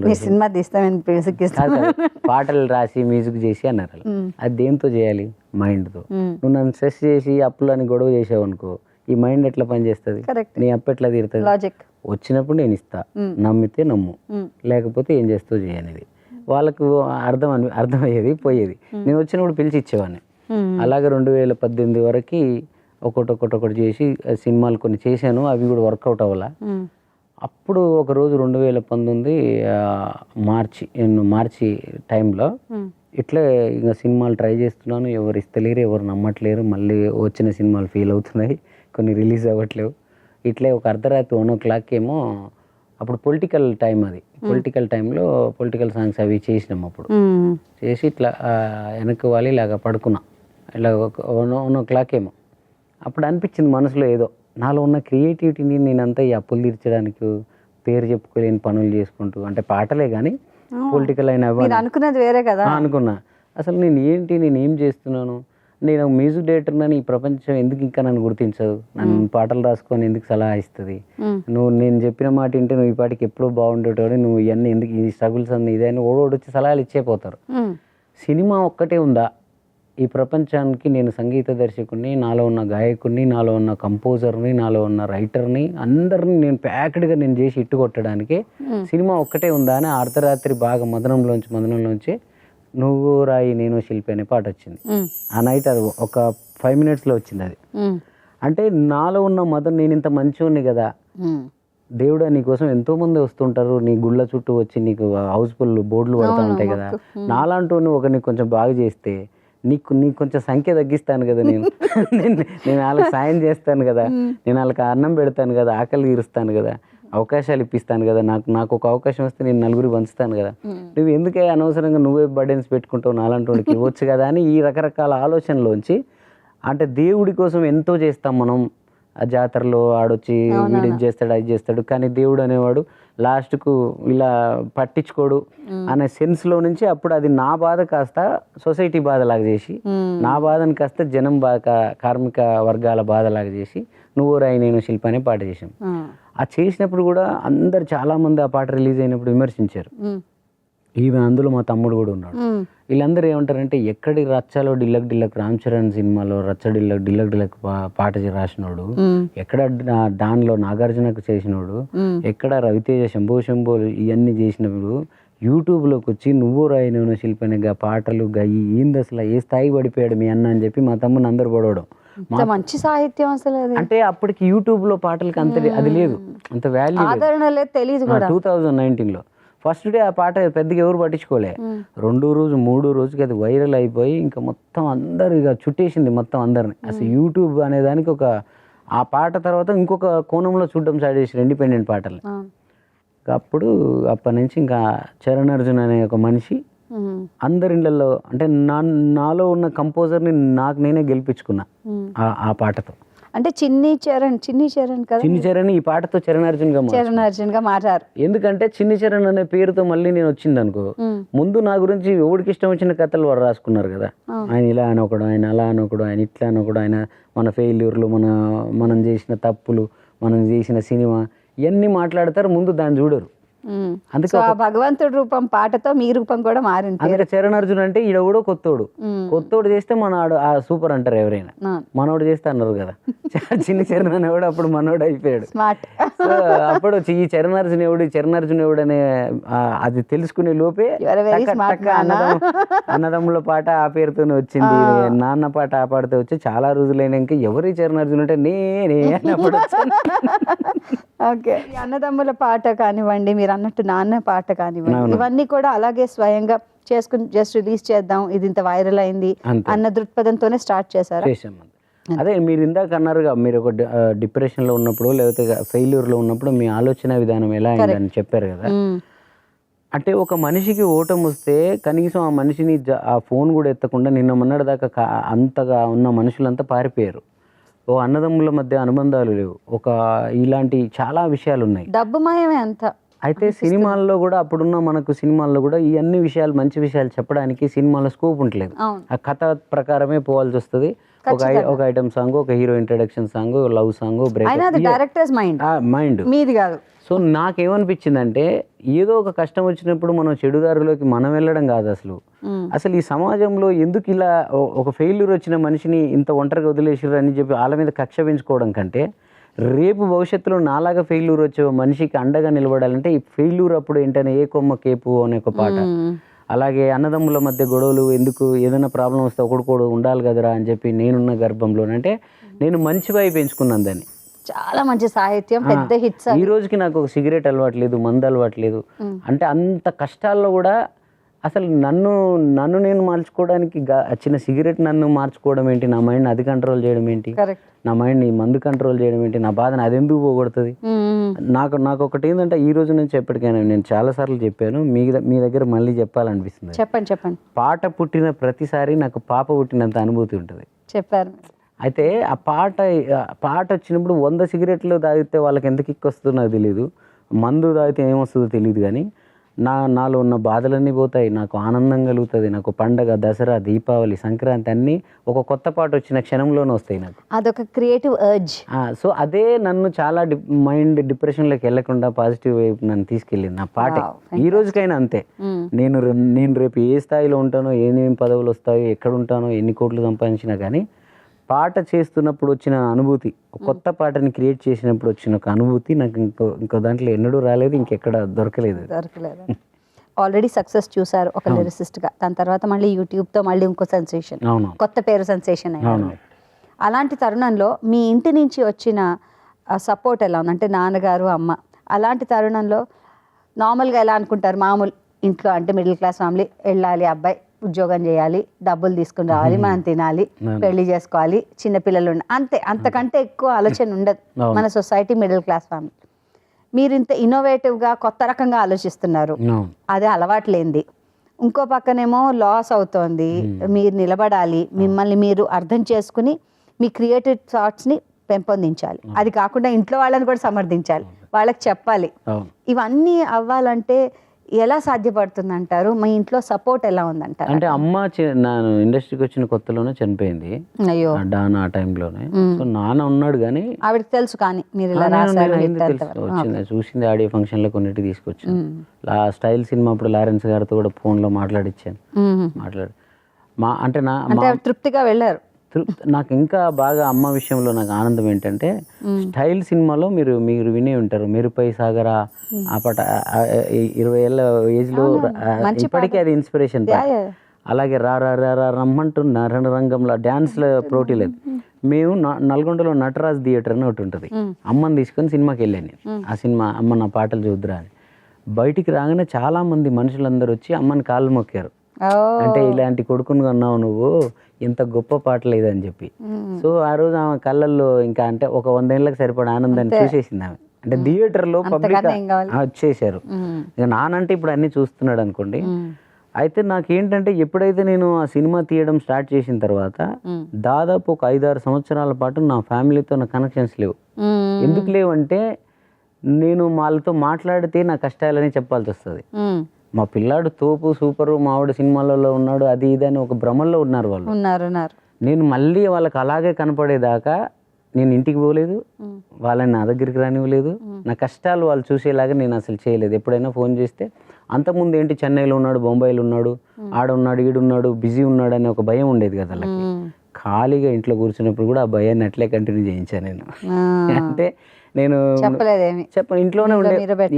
రాసి మ్యూజిక్ చేసి అన్నారు. అది దేంతో చేయాలి? మైండ్తో. నువ్వు నన్ను స్ట్రెస్ చేసి అప్పులని గొడవ చేసావు అనుకో, ఈ మైండ్ ఎట్లా పనిచేస్తుంది, నీ అప్పు ఎట్లా తీరుతుంది? వచ్చినప్పుడు నేను ఇస్తా, నమ్మితే నమ్ము, లేకపోతే ఏం చేస్తావు చేయనేది. వాళ్ళకు అర్థమయ్యేది, పోయేది. నేను వచ్చినప్పుడు పిలిచి ఇచ్చేవాడిని. అలాగే 2018 వరకు ఒకటి చేసి సినిమాలు కొన్ని చేశాను, అవి కూడా వర్కౌట్ అవ్వాల. అప్పుడు ఒకరోజు 2019 మార్చి టైంలో ఇట్లే ఇంకా సినిమాలు ట్రై చేస్తున్నాను, ఎవరు ఇస్తలేరు, ఎవరు నమ్మట్లేరు, మళ్ళీ వచ్చిన సినిమాలు ఫెయిల్ అవుతున్నాయి, కొన్ని రిలీజ్ అవ్వట్లేవు. ఇట్లే ఒక అర్ధరాత్రి 1:00 ఏమో, అప్పుడు పొలిటికల్ టైం, అది పొలిటికల్ టైంలో పొలిటికల్ సాంగ్స్ అవి చేసినాం. అప్పుడు చేసి ఇట్లా వెనక్కి వాలి ఇలాగ పడుకున్నా, ఇలా 1:00 ఏమో. అప్పుడు అనిపించింది మనసులో ఏదో, నాలో ఉన్న క్రియేటివిటీని నేనంతా ఈ అప్పులు తీర్చడానికి పేరు చెప్పుకోలేని పనులు చేసుకుంటూ, అంటే పాటలే కానీ పొలిటికల్ అయిన అనుకున్నది వేరే కదా అనుకున్నా. అసలు నేను ఏం చేస్తున్నాను, నేను మ్యూజిక్ డైరెక్టర్ అని ఈ ప్రపంచం ఎందుకు ఇంకా నన్ను గుర్తించదు, నన్ను పాటలు రాసుకొని ఎందుకు సలహా ఇస్తుంది, నేను చెప్పిన మాట వింటే నువ్వు ఈ పాటికి ఎప్పుడూ బాగుండేటోడు, నువ్వు ఇవన్నీ ఎందుకు ఈ స్ట్రగుల్స్ అన్నీ ఇదని ఓడొచ్చి సలహాలు ఇచ్చేపోతారు. సినిమా ఒక్కటే ఉందా ఈ ప్రపంచానికి, నేను సంగీత దర్శకుడిని, నాలో ఉన్న గాయకుడిని, నాలో ఉన్న కంపోజర్ని, నాలో ఉన్న రైటర్ని, అందరినీ నేను ప్యాక్డ్గా నేను చేసి ఇట్టు కొట్టడానికి సినిమా ఒక్కటే ఉందా అని అర్ధరాత్రి బాగా మదనంలోంచి నువ్వు రాయి నేను శిల్పి అనే పాట వచ్చింది. ఆ నైట్ అది ఒక 5 minutesలో వచ్చింది. అది అంటే నాలో ఉన్న మదన్, నేను ఇంత మంచివాడిని కదా దేవుడా, నీకోసం ఎంతో మంది వస్తుంటారు, నీ గుళ్ళ చుట్టూ వచ్చి నీకు హౌస్ఫుల్ బోర్డులు పడుతూ ఉంటాయి కదా, నాలాంటి ఒకరిని కొంచెం బాగా చేస్తే నీకు కొంచెం సంఖ్య తగ్గిస్తాను కదా, నేను వాళ్ళకి సాయం చేస్తాను కదా, నేను వాళ్ళకి అన్నం పెడతాను కదా, ఆకలి తీరుస్తాను కదా, అవకాశాలు ఇప్పిస్తాను కదా, నాకు ఒక అవకాశం వస్తే నేను నలుగురు పంచుతాను కదా, నువ్వు ఎందుకే అనవసరంగా నువ్వే బర్డెన్స్ పెట్టుకుంటావు, నాలాంటి వాడికి ఇవ్వచ్చు కదా అని ఈ రకరకాల ఆలోచనలోంచి, అంటే దేవుడి కోసం ఎంతో చేస్తాం మనం, ఆ జాతరలో ఆడొచ్చి వీడు ఇది చేస్తాడు అది చేస్తాడు, కానీ దేవుడు అనేవాడు లాస్ట్కు ఇలా పట్టించుకోడు అనే సెన్స్లో నుంచి అప్పుడు అది నా బాధ కాస్త సొసైటీ బాధలాగా చేసి, నా బాధని కాస్త జనం కార్మిక వర్గాల బాధలాగా చేసి నువ్వు రాయి నేను శిల్పి అనే పాట చేసాం. ఆ చేసినప్పుడు కూడా అందరు చాలామంది ఆ పాట రిలీజ్ అయినప్పుడు విమర్శించారు. ఈవెన్ అందులో మా తమ్ముడు కూడా ఉన్నాడు. వీళ్ళందరూ ఏమంటారంటే, ఎక్కడి రచ్చలో డిల్లక్ రామ్ చరణ్ సినిమాలో రచ్చ డిల్లక్ పాట రాసినోడు, ఎక్కడ దానిలో నాగార్జునకు చేసినోడు, ఎక్కడ రవితేజ శంభో ఇవన్నీ చేసినప్పుడు యూట్యూబ్లోకి వచ్చి నువ్వు రాయి నేను శిల్పి అనే పాటలు గయ్యి ఏంది అసలు, ఏ స్థాయి పడిపోయాడు మీ అన్న అని చెప్పి మా తమ్ముని అందరు పడవడం. మంచి సాహిత్యం అసలు, అంటే అప్పటికి యూట్యూబ్లో పాటలకి అంత అది లేదు, అంత వాల్యూ లేదు, తెలియదు. 2019లో ఫస్ట్ డే ఆ పాట పెద్దగా ఎవరు పట్టించుకోలే, 2 రోజు 3 రోజుకి అది వైరల్ అయిపోయి ఇంకా మొత్తం అందరు ఇక చుట్టేసింది మొత్తం అందరిని. అసలు యూట్యూబ్ అనే దానికి ఒక, ఆ పాట తర్వాత ఇంకొక కోణంలో చూడడం స్టార్ట్ చేసి ఇండిపెండెంట్ పాటలు. అప్పుడు అప్పటి నుంచి ఇంకా చరణ్ అర్జున్ అనే ఒక మనిషి అందరి ఇళ్ళల్లో, అంటే నాలో ఉన్న కంపోజర్ని నేనే గెలిపించుకున్నా ఆ పాటతో. అంటే చిన్ని చరణ్ కదా, చిన్ని చరణ్ ఈ పాటతో చరణ్ అర్జున్ గా మారారు. ఎందుకంటే చిన్ని చరణ్ అనే పేరుతో మళ్ళీ నేను వచ్చింది అనుకో, ముందు నా గురించి ఎవరికి ఇష్టం వచ్చిన కథలు వారు రాసుకున్నారు కదా, ఆయన ఇలా అనొకడు, ఆయన అలా అనొకడు, ఆయన ఇట్లా అనొకడు, ఆయన మన ఫెయిల్యూర్లు, మనం చేసిన తప్పులు, మనం చేసిన సినిమా ఇవన్నీ మాట్లాడతారు, ముందు దాన్ని చూడరు. అందుకే భగవంతుడి రూపం పాటతో మీ రూపం కూడా మారింది. అందుకే చరణ్ అర్జున్ అంటే ఈడెవడో కొత్తోడు చేస్తే మనోడు సూపర్ అంటారు ఎవరైనా, మనోడు చేస్తే అన్నారు కదా. చిన్న చరణ్ అనేవాడు అప్పుడు మనోడు అయిపోయాడు. అప్పుడు వచ్చి ఈ చరణ్ అర్జున్ ఎవడు అనే అది తెలుసుకునే లోపే అన్నదమ్ముల పాట ఆ పేరుతోనే వచ్చింది, నాన్న పాట ఆ పాటతో వచ్చి చాలా రోజులైనాక ఎవరి చరణ్ అర్జున్ అంటే నేనే అన్నప్పుడు ఓకే, అన్నదమ్ముల పాట కానివ్వండి, మీరు అన్నట్టు నాన్న పాట కానివ్వండి, ఇవన్నీ కూడా అలాగే స్వయంగా చేసుకుని జస్ట్ రిలీజ్ చేద్దాం, ఇది ఇంత వైరల్ అయింది అన్న దృక్పథంతోనే స్టార్ట్ చేశారు. అదే మీరు ఇందాక అన్నారుగా, మీరు ఒక డిప్రెషన్లో ఉన్నప్పుడు లేకపోతే ఫెయిల్యూర్లో ఉన్నప్పుడు మీ ఆలోచన విధానం ఎలా అయిందని చెప్పారు కదా. అంటే ఒక మనిషికి ఓటం వస్తే కనీసం ఆ మనిషిని ఆ ఫోన్ కూడా ఎత్తకుండా నిన్న మొన్నటి దాకా అంతగా ఉన్న మనుషులంతా పారిపోయారు. ఓ అన్నదమ్ముల మధ్య అనుబంధాలు లేవు, ఒక ఇలాంటి చాలా విషయాలు ఉన్నాయి, డబ్బుమయమే అంత. అయితే సినిమాల్లో కూడా అప్పుడున్న మనకు సినిమాల్లో కూడా ఈ అన్ని విషయాలు, మంచి విషయాలు చెప్పడానికి సినిమాలో స్కోప్ ఉండలేదు. ఆ కథ ప్రకారమే పోవాల్సి వస్తుంది. ఒక ఐటమ్ సాంగ్, ఒక hero introduction song, love song, directors mind మీది కాదు. సో నాకేమనిపించిందంటే, ఏదో ఒక కష్టం వచ్చినప్పుడు మనం చెడుదారిలోకి మనం వెళ్ళడం కాదు, అసలు ఈ సమాజంలో ఎందుకు ఇలా ఒక ఫెయిల్యూర్ వచ్చిన మనిషిని ఇంత ఒంటరిగా వదిలేసారు అని చెప్పి వాళ్ళ మీద కక్ష పెంచుకోవడం కంటే, రేపు భవిష్యత్తులో నాలాగా ఫెయిల్యూర్ వచ్చే మనిషికి అండగా నిలబడాలంటే ఈ ఫెయిల్యూర్ అప్పుడు ఏంటనే ఏ కొమ్మ కేపు అనే ఒక పాట. అలాగే అన్నదమ్ముల మధ్య గొడవలు ఎందుకు, ఏదైనా ప్రాబ్లం వస్తే ఒకడుకోడు ఉండాలి కదరా అని చెప్పి నేనున్న గర్భంలోనంటే నేను మంచి వైపు పెంచుకున్నాను దాన్ని. చాలా మంచి సాహిత్యం, పెద్ద హిట్స్. ఈ రోజుకి నాకు ఒక సిగరెట్ అలవాట్లేదు, మందు అలవాట్లేదు. అంటే అంత కష్టాల్లో కూడా అసలు నన్ను నేను మార్చుకోవడానికి చిన్న సిగరెట్ నన్ను మార్చుకోవడం ఏంటి, నా మైండ్ అది కంట్రోల్ చేయడం ఏంటి, నా మైండ్ నీ మందు కంట్రోల్ చేయడం ఏంటి, నా బాధను అది ఎందుకు పోగొడుతుంది. నాకు ఒకటి ఏంటంటే ఈ రోజు నుంచి ఎప్పటికైనా నేను చాలాసార్లు చెప్పాను, మీ దగ్గర మళ్ళీ చెప్పాలనిపిస్తుంది. చెప్పండి. పాట పుట్టిన ప్రతిసారి నాకు పాప పుట్టినంత అనుభూతి ఉంటుంది. చెప్పారు. అయితే ఆ పాట వచ్చినప్పుడు 100 సిగరెట్లు తాగితే వాళ్ళకి ఎంత కిక్ వస్తుందో నాకు తెలియదు, మందు తాగితే ఏమొస్తుందో తెలియదు, కానీ నాలో ఉన్న బాధలన్నీ పోతాయి, నాకు ఆనందం కలుగుతుంది. నాకు పండగ, దసరా, దీపావళి, సంక్రాంతి అన్నీ ఒక కొత్త పాట వచ్చిన క్షణంలోనే వస్తాయి నాకు. అదొక క్రియేటివ్ ఎర్జ్. సో అదే నన్ను చాలా మైండ్ డిప్రెషన్లోకి వెళ్ళకుండా పాజిటివ్ వైపు నన్ను తీసుకెళ్ళింది నా పాటే. ఈ రోజుకైనా అంతే. నేను రేపు ఏ స్థాయిలో ఉంటానో, ఏమేమి పదవులు వస్తాయో, ఎక్కడ ఉంటానో, ఎన్ని కోట్లు సంపాదించినా కానీ పాట చేస్తున్నప్పుడు వచ్చిన అనుభూతి, కొత్త పాటని క్రియేట్ చేసినప్పుడు వచ్చిన ఒక అనుభూతి నాకు ఇంకో దాంట్లో ఎన్నడూ రాలేదు, ఇంకెక్కడ దొరకలేదు. ఆల్రెడీ సక్సెస్ చూసారు ఒక లిరిసిస్ట్గా, దాని తర్వాత మళ్ళీ యూట్యూబ్తో మళ్ళీ ఇంకో సెన్సేషన్, కొత్త పేరు సెన్సేషన్ అయ్యారు. అలాంటి తరుణంలో మీ ఇంటి నుంచి వచ్చిన సపోర్ట్ ఎలా ఉంది? అంటే నాన్నగారు, అమ్మ, అలాంటి తరుణంలో నార్మల్గా ఎలా అనుకుంటారు? మామూలు ఇంట్లో అంటే మిడిల్ క్లాస్ ఫ్యామిలీ, వెళ్ళాలి అబ్బాయి, ఉద్యోగం చేయాలి, డబ్బులు తీసుకుని రావాలి, మనం తినాలి, పెళ్లి చేసుకోవాలి, చిన్నపిల్లలు అంతే, అంతకంటే ఎక్కువ ఆలోచన ఉండదు మన సొసైటీ మిడిల్ క్లాస్ ఫ్యామిలీ. మీరు ఇంత ఇన్నోవేటివ్గా కొత్త రకంగా ఆలోచిస్తున్నారు, అదే అలవాటు లేనిది. ఇంకో పక్కనేమో లాస్ అవుతోంది, మీరు నిలబడాలి, మిమ్మల్ని మీరు అర్థం చేసుకుని మీ క్రియేటివ్ థాట్స్ని పెంపొందించాలి, అది కాకుండా ఇంట్లో వాళ్ళని కూడా సమర్థించాలి, వాళ్ళకి చెప్పాలి. ఇవన్నీ అవ్వాలంటే ఎలా సాధ్యపడుతుంది అంటారు? మీ ఇంట్లో సపోర్ట్ ఎలా ఉందంటారు? అంటే అమ్మ నేను ఇండస్ట్రీకి వచ్చిన కొత్తలోనే చనిపోయింది. అయ్యో, డాన్ ఆ టైంలోనే. సో నాన్న ఉన్నాడు, కానీ ఆవిడకి తెలుసు, కానీ మీరు చూసింది ఆడియో ఫంక్షన్ లో కొన్నిటి తీసుకొచ్చాను. స్టైల్ సినిమా అప్పుడు లారెన్స్ గారితో కూడా ఫోన్ లో మాట్లాడిచ్చాను. అంటే తృప్తిగా వెళ్ళారు. నాకు ఇంకా బాగా అమ్మ విషయంలో నాకు ఆనందం ఏంటంటే, స్టైల్ సినిమాలో మీరు వినే ఉంటారు, మెరుపై సాగరా, ఆ పాట 20 ఏళ్ళ ఏజ్ లో ఇప్పటికీ అది ఇన్స్పిరేషన్. అలాగే రా రా రా రా రమ్మంటున్న రణరంగంలో డాన్స్ల పోటీ లేదు. మేము నల్గొండలో నటరాజ్ థియేటర్ అని ఒకటి ఉంటుంది, అమ్మని తీసుకొని సినిమాకి వెళ్ళాను నేను. ఆ సినిమా అమ్మ నా పాటలు చూద్దురా అని. బయటికి రాగానే చాలా మంది మనుషులందరూ వచ్చి అమ్మని కాళ్ళు మొక్కారు. అంటే ఇలాంటి కొడుకుని అన్నావు నువ్వు, ఎంత గొప్ప పాట లేదని చెప్పి. సో ఆ రోజు ఆమె కళ్ళల్లో ఇంకా అంటే ఒక 100 ఏళ్ళకి సరిపడా ఆనందాన్ని చూసేసింది ఆమె. అంటే థియేటర్లో పబ్లిక్ వచ్చేసారు. ఇక నానంటే ఇప్పుడు అన్ని చూస్తున్నాడు అనుకోండి. అయితే నాకేంటంటే ఎప్పుడైతే నేను ఆ సినిమా తీయడం స్టార్ట్ చేసిన తర్వాత దాదాపు ఒక 5-6 సంవత్సరాల పాటు నా ఫ్యామిలీతో నా కనెక్షన్స్ లేవు. ఎందుకు లేవంటే నేను వాళ్ళతో మాట్లాడితే నా కష్టాలని చెప్పాల్సి వస్తుంది. మా పిల్లాడు తోపు సూపరు, మావాడు సినిమాలలో ఉన్నాడు, అది ఇది అని ఒక భ్రమల్లో ఉన్నారు వాళ్ళు. నేను మళ్ళీ వాళ్ళకి అలాగే కనపడేదాకా నేను ఇంటికి పోలేదు, వాళ్ళని నా దగ్గరికి రానివ్వలేదు, నా కష్టాలు వాళ్ళు చూసేలాగా నేను అసలు చేయలేదు. ఎప్పుడైనా ఫోన్ చేస్తే అంతకుముందు ఏంటి చెన్నైలో ఉన్నాడు, బొంబాయిలో ఉన్నాడు, ఆడున్నాడు, ఈడున్నాడు, బిజీ ఉన్నాడు అనే ఒక భయం ఉండేది కదా వాళ్ళకి. ఖాళీగా ఇంట్లో కూర్చున్నప్పుడు కూడా ఆ భయాన్ని అట్లే కంటిన్యూ చేయించాను నేను. అంటే నేను ఇంట్లోనే ఉండే,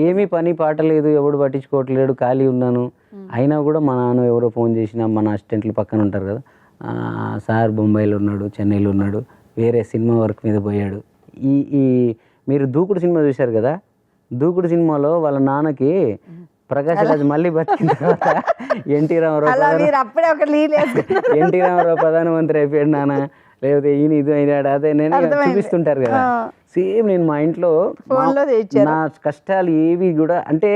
ఏమీ పని పాట లేదు, ఎవడు పట్టించుకోవట్లేడు, ఖాళీ ఉన్నాను. అయినా కూడా మా నాన్న ఎవరో ఫోన్ చేసినా, మన అసిస్టెంట్లు పక్కన ఉంటారు కదా, సార్ బొంబాయిలో ఉన్నాడు, చెన్నైలో ఉన్నాడు, వేరే సినిమా వర్క్ మీద పోయాడు. ఈ మీరు దూకుడు సినిమా చూశారు కదా, దూకుడు సినిమాలో వాళ్ళ నాన్నకి ప్రకాష్ రాజ్ మళ్ళీ బతికిన తర్వాత ఎన్టీ రామారావు ప్రధానమంత్రి అయిపోయాడు నాన్న, లేకపోతే ఈయన ఇది అయినాడు అదే నేను చూపిస్తుంటారు కదా. సేమ్ నేను మా ఇంట్లో నా కష్టాలు ఏవి కూడా అంటే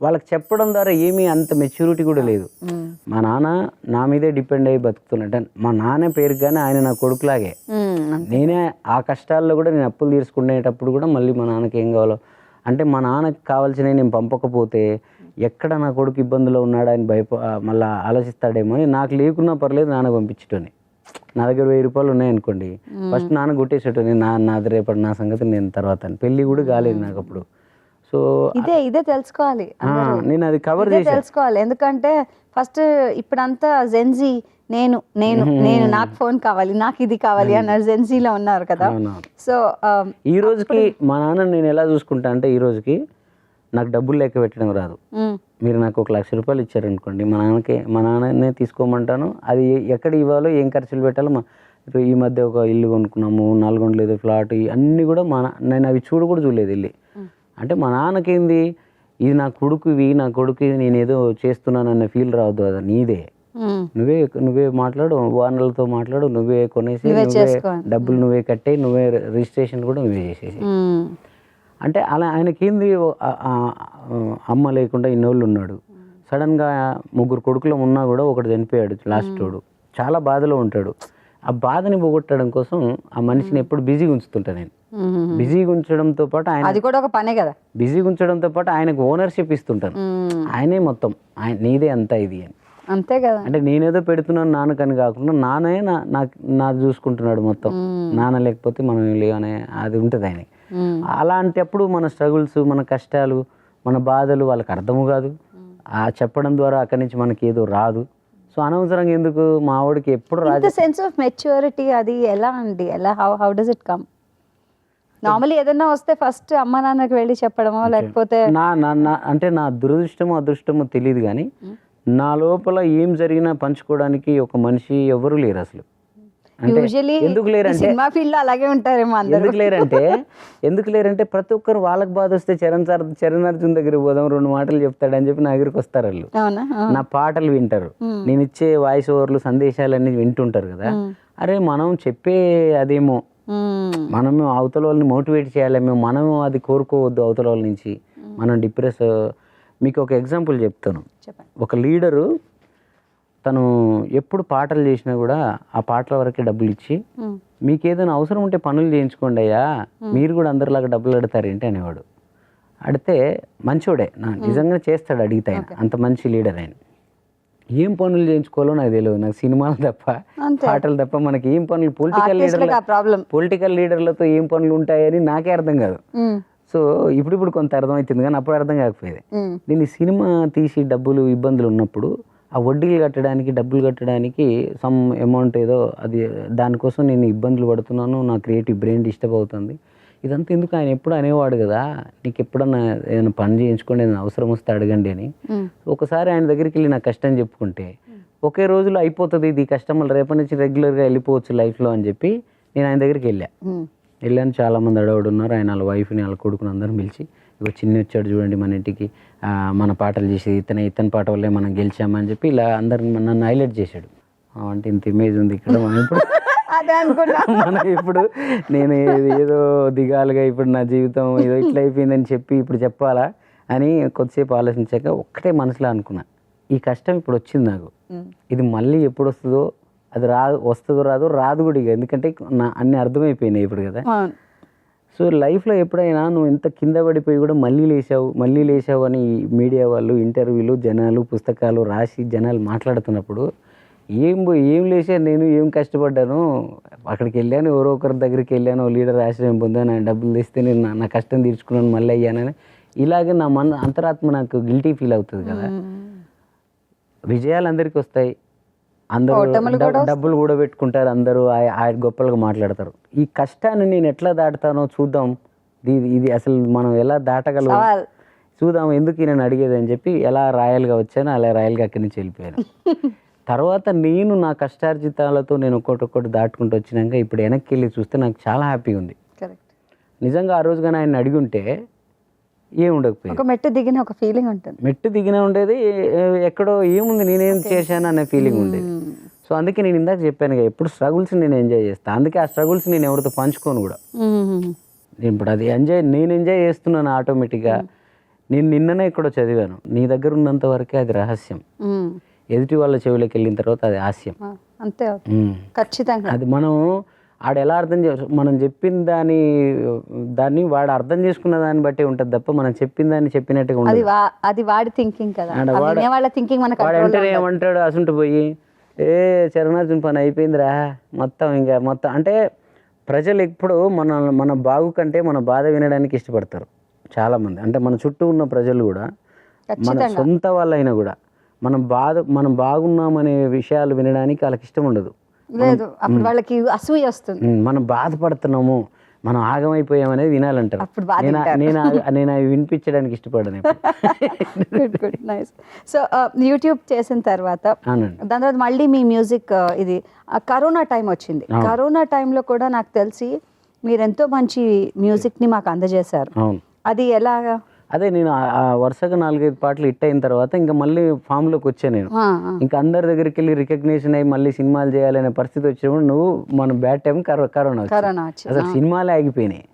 వాళ్ళకి చెప్పడం ద్వారా ఏమీ అంత మెచ్యూరిటీ కూడా లేదు. మా నాన్న నా మీదే డిపెండ్ అయ్యి బతుకుతున్నట్టు, మా నాన్న పేరుకి కానీ ఆయన నా కొడుకులాగే. నేనే ఆ కష్టాల్లో కూడా నేను అప్పులు తీసుకునేటప్పుడు కూడా మళ్ళీ మా నాన్నకి ఏం కావాలో అంటే మా నాన్నకి కావాల్సినవి నేను పంపకపోతే ఎక్కడ నా కొడుకు ఇబ్బందులో ఉన్నాడా అని మళ్ళీ ఆలోచిస్తాడేమో అని నాకు లేకున్నా పర్లేదు నాన్న పంపించటోని. నా దగ్గర 1000 రూపాయలు ఉన్నాయనుకోండి, ఫస్ట్ నాన్న కొట్టేసేటోని, నాది రేపటి నా సంగతి నేను తర్వాత. పెళ్ళి కూడా కాలేదు నాకు అప్పుడు. సో ఇదే తెలుసుకోవాలి, నేను అది కవర్ తెలుసుకోవాలి. ఎందుకంటే ఫస్ట్ ఇప్పుడంతా జెన్జీ నేను నేను నేను నాకు ఫోన్ కావాలి, నాకు ఇది కావాలి అన్నారు, జెన్జీలో ఉన్నారు కదా. సో ఈ రోజుకి మా నాన్న నేను ఎలా చూసుకుంటా అంటే, ఈ రోజుకి నాకు డబ్బులు లెక్క పెట్టడం రాదు. మీరు నాకు ₹1,00,000 ఇచ్చారనుకోండి, మా నాన్ననే తీసుకోమంటాను. అది ఎక్కడ ఇవ్వాలో ఏం ఖర్చులు పెట్టాలో ఈ మధ్య ఒక ఇల్లు కొనుక్కున్నాము, నల్గొండలో ఏదో ఫ్లాట్, అన్నీ కూడా నేను అవి కూడా చూడలేదు వెళ్ళి. అంటే మా నాన్నకేంది, ఇది నా కొడుకు నేనేదో చేస్తున్నాను అనే ఫీల్ రావద్దు కదా, నీదే, నువ్వే మాట్లాడు, ఓనర్లతో మాట్లాడు, నువ్వే కొనేసి, డబ్బులు నువ్వే కట్టే, నువ్వే రిజిస్ట్రేషన్ కూడా నువ్వే చేసేసి. అంటే అలా ఆయనకేంది, అమ్మ లేకుండా ఇన్నోళ్ళు ఉన్నాడు, సడన్గా 3 కొడుకులు ఉన్నా కూడా ఒకటి చనిపోయాడు లాస్ట్ వాడు, చాలా బాధలో ఉంటాడు. ఆ బాధని పోగొట్టడం కోసం ఆ మనిషిని ఎప్పుడు బిజీగా ఉంచుతుంటా నేను. బిజీగా ఉంచడంతో పాటు అది కూడా ఒక పనే కదా, బిజీగా ఉంచడంతో పాటు ఆయనకు ఓనర్షిప్ ఇస్తుంటాను. ఆయనే మొత్తం, నీదే అంతా ఇది అని. అంతే కదా, అంటే నేనేదో పెడుతున్నాను నాన్నకని కాకుండా నానే నాది చూసుకుంటున్నాడు మొత్తం. నాన్న లేకపోతే మనం లేవనే అది ఉంటుంది ఆయన. అలాంటప్పుడు మన స్ట్రగుల్స్, మన కష్టాలు, మన బాధలు వాళ్ళకి అర్థము కాదు. ఆ చెప్పడం ద్వారా అక్కడి నుంచి మనకి ఏదో రాదు. సో అనవసరంగా ఎందుకు, మా ఆవిడకి ఎప్పుడు రాదు. సెన్స్ ఆఫ్ మెచ్యూరిటీ అది ఎలా అండి, ఎలా how does it come? Normally ఏదైనా వస్తే ఫస్ట్ అమ్మ నాన్నకి వెళ్ళి చెప్పడమో, లేకపోతే అంటే నా దురదృష్టమో అదృష్టమో తెలియదు, కానీ నా లోపల ఏం జరిగినా పంచుకోవడానికి ఒక మనిషి ఎవరు లేరు అసలు. ఎందుకు లేరంటే సినిమా ఫీల్డ్ లో అలాగే ఉంటారేమో. ఎందుకు లేరంటే ప్రతి ఒక్కరు వాళ్ళకి బాధ వస్తే చరణ్ అర్జున్ దగ్గర పోదాం, 2 మాటలు చెప్తాడని చెప్పి నా దగ్గరికి వస్తారు వాళ్ళు. నా పాటలు వింటారు, నేను ఇచ్చే వాయిస్ ఓవర్లు, సందేశాలన్నీ వింటుంటారు కదా. అరే మనం చెప్పే అదేమో, మనము అవతల వాళ్ళని మోటివేట్ చేయాలేమో, మనము అది కోరుకోవద్దు అవతల వాళ్ళ నుంచి. మనం మీకు ఒక ఎగ్జాంపుల్ చెప్తాను. ఒక లీడరు తను ఎప్పుడు పాటలు చేసినా కూడా ఆ పాటల వరకే డబ్బులు ఇచ్చి, మీకు ఏదైనా అవసరం ఉంటే పనులు చేయించుకోండి అయ్యా, మీరు కూడా అందరిలాగా డబ్బులు అడతారేంటి అనేవాడు. అడితే మంచోడే, నిజంగా చేస్తాడు అడిగితే ఆయన, అంత మంచి లీడర్ ఆయన. ఏం పనులు చేయించుకోవాలో నాకు తెలియదు, నాకు సినిమాలు తప్ప పాటలు తప్ప మనకి ఏం పనులు, పొలిటికల్ లీడర్లతో ఏం పనులు ఉంటాయని నాకే అర్థం కాదు. సో ఇప్పుడు కొంత అర్థమవుతుంది, కానీ అప్పుడు అర్థం కాకపోయేది. నేను ఈ సినిమా తీసి డబ్బులు ఇబ్బందులు ఉన్నప్పుడు ఆ వడ్డీలు కట్టడానికి, డబ్బులు కట్టడానికి సమ్ అమౌంట్ ఏదో, అది దానికోసం నేను ఇబ్బందులు పడుతున్నాను, నా క్రియేటివ్ బ్రెయిన్ డిస్టర్బ్ అవుతుంది. ఇదంతా ఎందుకు, ఆయన ఎప్పుడు అనేవాడు కదా, నీకు ఎప్పుడన్నా ఏదైనా పని చేయించుకోండి, ఏదైనా అవసరం వస్తే అడగండి అని. ఒకసారి ఆయన దగ్గరికి వెళ్ళి నా కష్టం చెప్పుకుంటే, ఒకే రోజులో అయిపోతుంది ఇది కష్టం, రేపటి నుంచి రెగ్యులర్గా వెళ్ళిపోవచ్చు లైఫ్లో అని చెప్పి నేను ఆయన దగ్గరికి వెళ్ళాను. చాలామంది అడవుడు ఉన్నారు, ఆయన వాళ్ళ వైఫ్ని, వాళ్ళ కొడుకుని అందరం పిలిచి, ఇగో చిన్న వచ్చాడు చూడండి మన ఇంటికి, మన పాటలు చేసి ఇతని పాట వల్లే మనం గెలిచామని చెప్పి ఇలా అందరిని నన్ను హైలైట్ చేశాడు. అంటే ఇంత ఇమేజ్ ఉంది ఇక్కడ, మనం ఇప్పుడు నేను ఏదో దిగాలుగా ఇప్పుడు నా జీవితం ఏదో ఇట్లా అయిపోయిందని చెప్పి ఇప్పుడు చెప్పాలా అని కొద్దిసేపు ఆలోచించాక ఒక్కటే మనసులో అనుకున్నా, ఈ కష్టం ఇప్పుడు వచ్చింది నాకు, ఇది మళ్ళీ ఎప్పుడు వస్తుందో, అది వస్తుందో రాదు కూడా ఇక, ఎందుకంటే అన్నీ అర్థమైపోయినాయి ఇప్పుడు కదా. సో లైఫ్లో ఎప్పుడైనా నువ్వు ఎంత కింద పడిపోయి కూడా మళ్ళీ లేచావు అని మీడియా వాళ్ళు, ఇంటర్వ్యూలు, జనాలు, పుస్తకాలు రాసి జనాలు మాట్లాడుతున్నప్పుడు ఏం లేచాను నేను, ఏం కష్టపడ్డాను, అక్కడికి వెళ్ళాను, ఎవరో ఒకరి దగ్గరికి వెళ్ళాను, లీడర్ ఆశ్రయం పొందాను, ఆయన డబ్బులు తెస్తే నేను నా కష్టం తీర్చుకున్నాను, మళ్ళీ అయ్యానని ఇలాగే నా అంతరాత్మ నాకు గిల్టీ ఫీల్ అవుతుంది కదా. విజయాలు అందరికీ వస్తాయి, అందరూ డబ్బులు కూడా పెట్టుకుంటారు, అందరూ గొప్పలుగా మాట్లాడతారు. ఈ కష్టాన్ని నేను ఎట్లా దాటుతానో చూద్దాం, ఇది అసలు మనం ఎలా దాటగలం చూద్దాం, ఎందుకు నేను అడిగేది అని చెప్పి ఎలా రాయల్గా వచ్చానో అలా రాయల్గా అక్కడి నుంచి వెళ్ళిపోయాను. తర్వాత నేను నా కష్టార్జితాలతో నేను ఒక్కొక్కటి దాటుకుంటూ వచ్చినాక ఇప్పుడు వెనక్కి వెళ్ళి చూస్తే నాకు చాలా హ్యాపీగా ఉంది. నిజంగా ఆ రోజు కానీ ఆయన అడిగి ఉంటే ఏం ఉండకపోయింది, మెట్టు దిగిన ఒక ఫీలింగ్ ఉంటుంది, మెట్టు దిగిన ఉండేది, ఎక్కడో ఏముంది నేనేం చేశాను అనే ఫీలింగ్ ఉండేది. సో అందుకే నేను ఇందాక చెప్పాను కదా, ఎప్పుడు స్ట్రగుల్స్ నేను ఎంజాయ్ చేస్తాను, అందుకే ఆ స్ట్రగుల్స్ నేను ఎవరితో పంచుకోను కూడా. ఇప్పుడు అది నేను ఎంజాయ్ చేస్తున్నాను ఆటోమేటిక్గా. నేను నిన్ననే ఎక్కడో చదివాను, నీ దగ్గర ఉన్నంత వరకే అది రహస్యం, ఎదుటి వాళ్ళ చెవిలోకి వెళ్ళిన తర్వాత అది హాస్యం. అంతే, ఖచ్చితంగా. అది మనం ఆడు ఎలా అర్థం మనం చెప్పిన దాన్ని వాడు అర్థం చేసుకున్న దాన్ని బట్టి ఉంటుంది తప్ప మనం చెప్పిన దాన్ని చెప్పినట్టుగా ఉండదు. అది వాడి థింకింగ్ కదా, వాడు వెంటనే ఏమంటాడు అసంటు పోయి, చరణార్జున్ పని అయిపోయిందిరా మొత్తం అంటే ప్రజలు ఎప్పుడు మన బాగు కంటే మన బాధ వినడానికి ఇష్టపడతారు చాలామంది. అంటే మన చుట్టూ ఉన్న ప్రజలు కూడా, మన సొంత వాళ్ళైనా కూడా మనం బాగున్నామనే విషయాలు వినడానికి వాళ్ళకి ఇష్టం ఉండదు. లేదు, అప్పుడు వాళ్ళకి అసూయ వస్తుంది. మనం బాధపడుతున్నాము, మనం ఆగమైపోయామనేది వినాలంటారు. అప్పుడు బాగా నేను అవి వినిపించడానికి ఇష్టపడను. నైస్. సో యూట్యూబ్ చేసిన తర్వాత దాని తర్వాత మళ్ళీ మీ మ్యూజిక్ ఇది కరోనా టైం వచ్చింది. కరోనా టైంలో కూడా నాకు తెలిసి మీరు ఎంతో మంచి మ్యూజిక్ని మాకు అందజేశారు. అది ఎలాగా? అదే నేను వరుసగా 4-5 పాటలు హిట్ అయిన తర్వాత ఇంకా మళ్ళీ ఫామ్లోకి వచ్చాను నేను. ఇంకా అందరి దగ్గరికి వెళ్ళి రికగ్నిషన్ అయ్యి మళ్ళీ సినిమాలు చేయాలనే పరిస్థితి వచ్చినప్పుడు నువ్వు మన బ్యాడ్ టైం కరోనా వచ్చింది. అసలు సినిమాలే ఆగిపోయినాయి.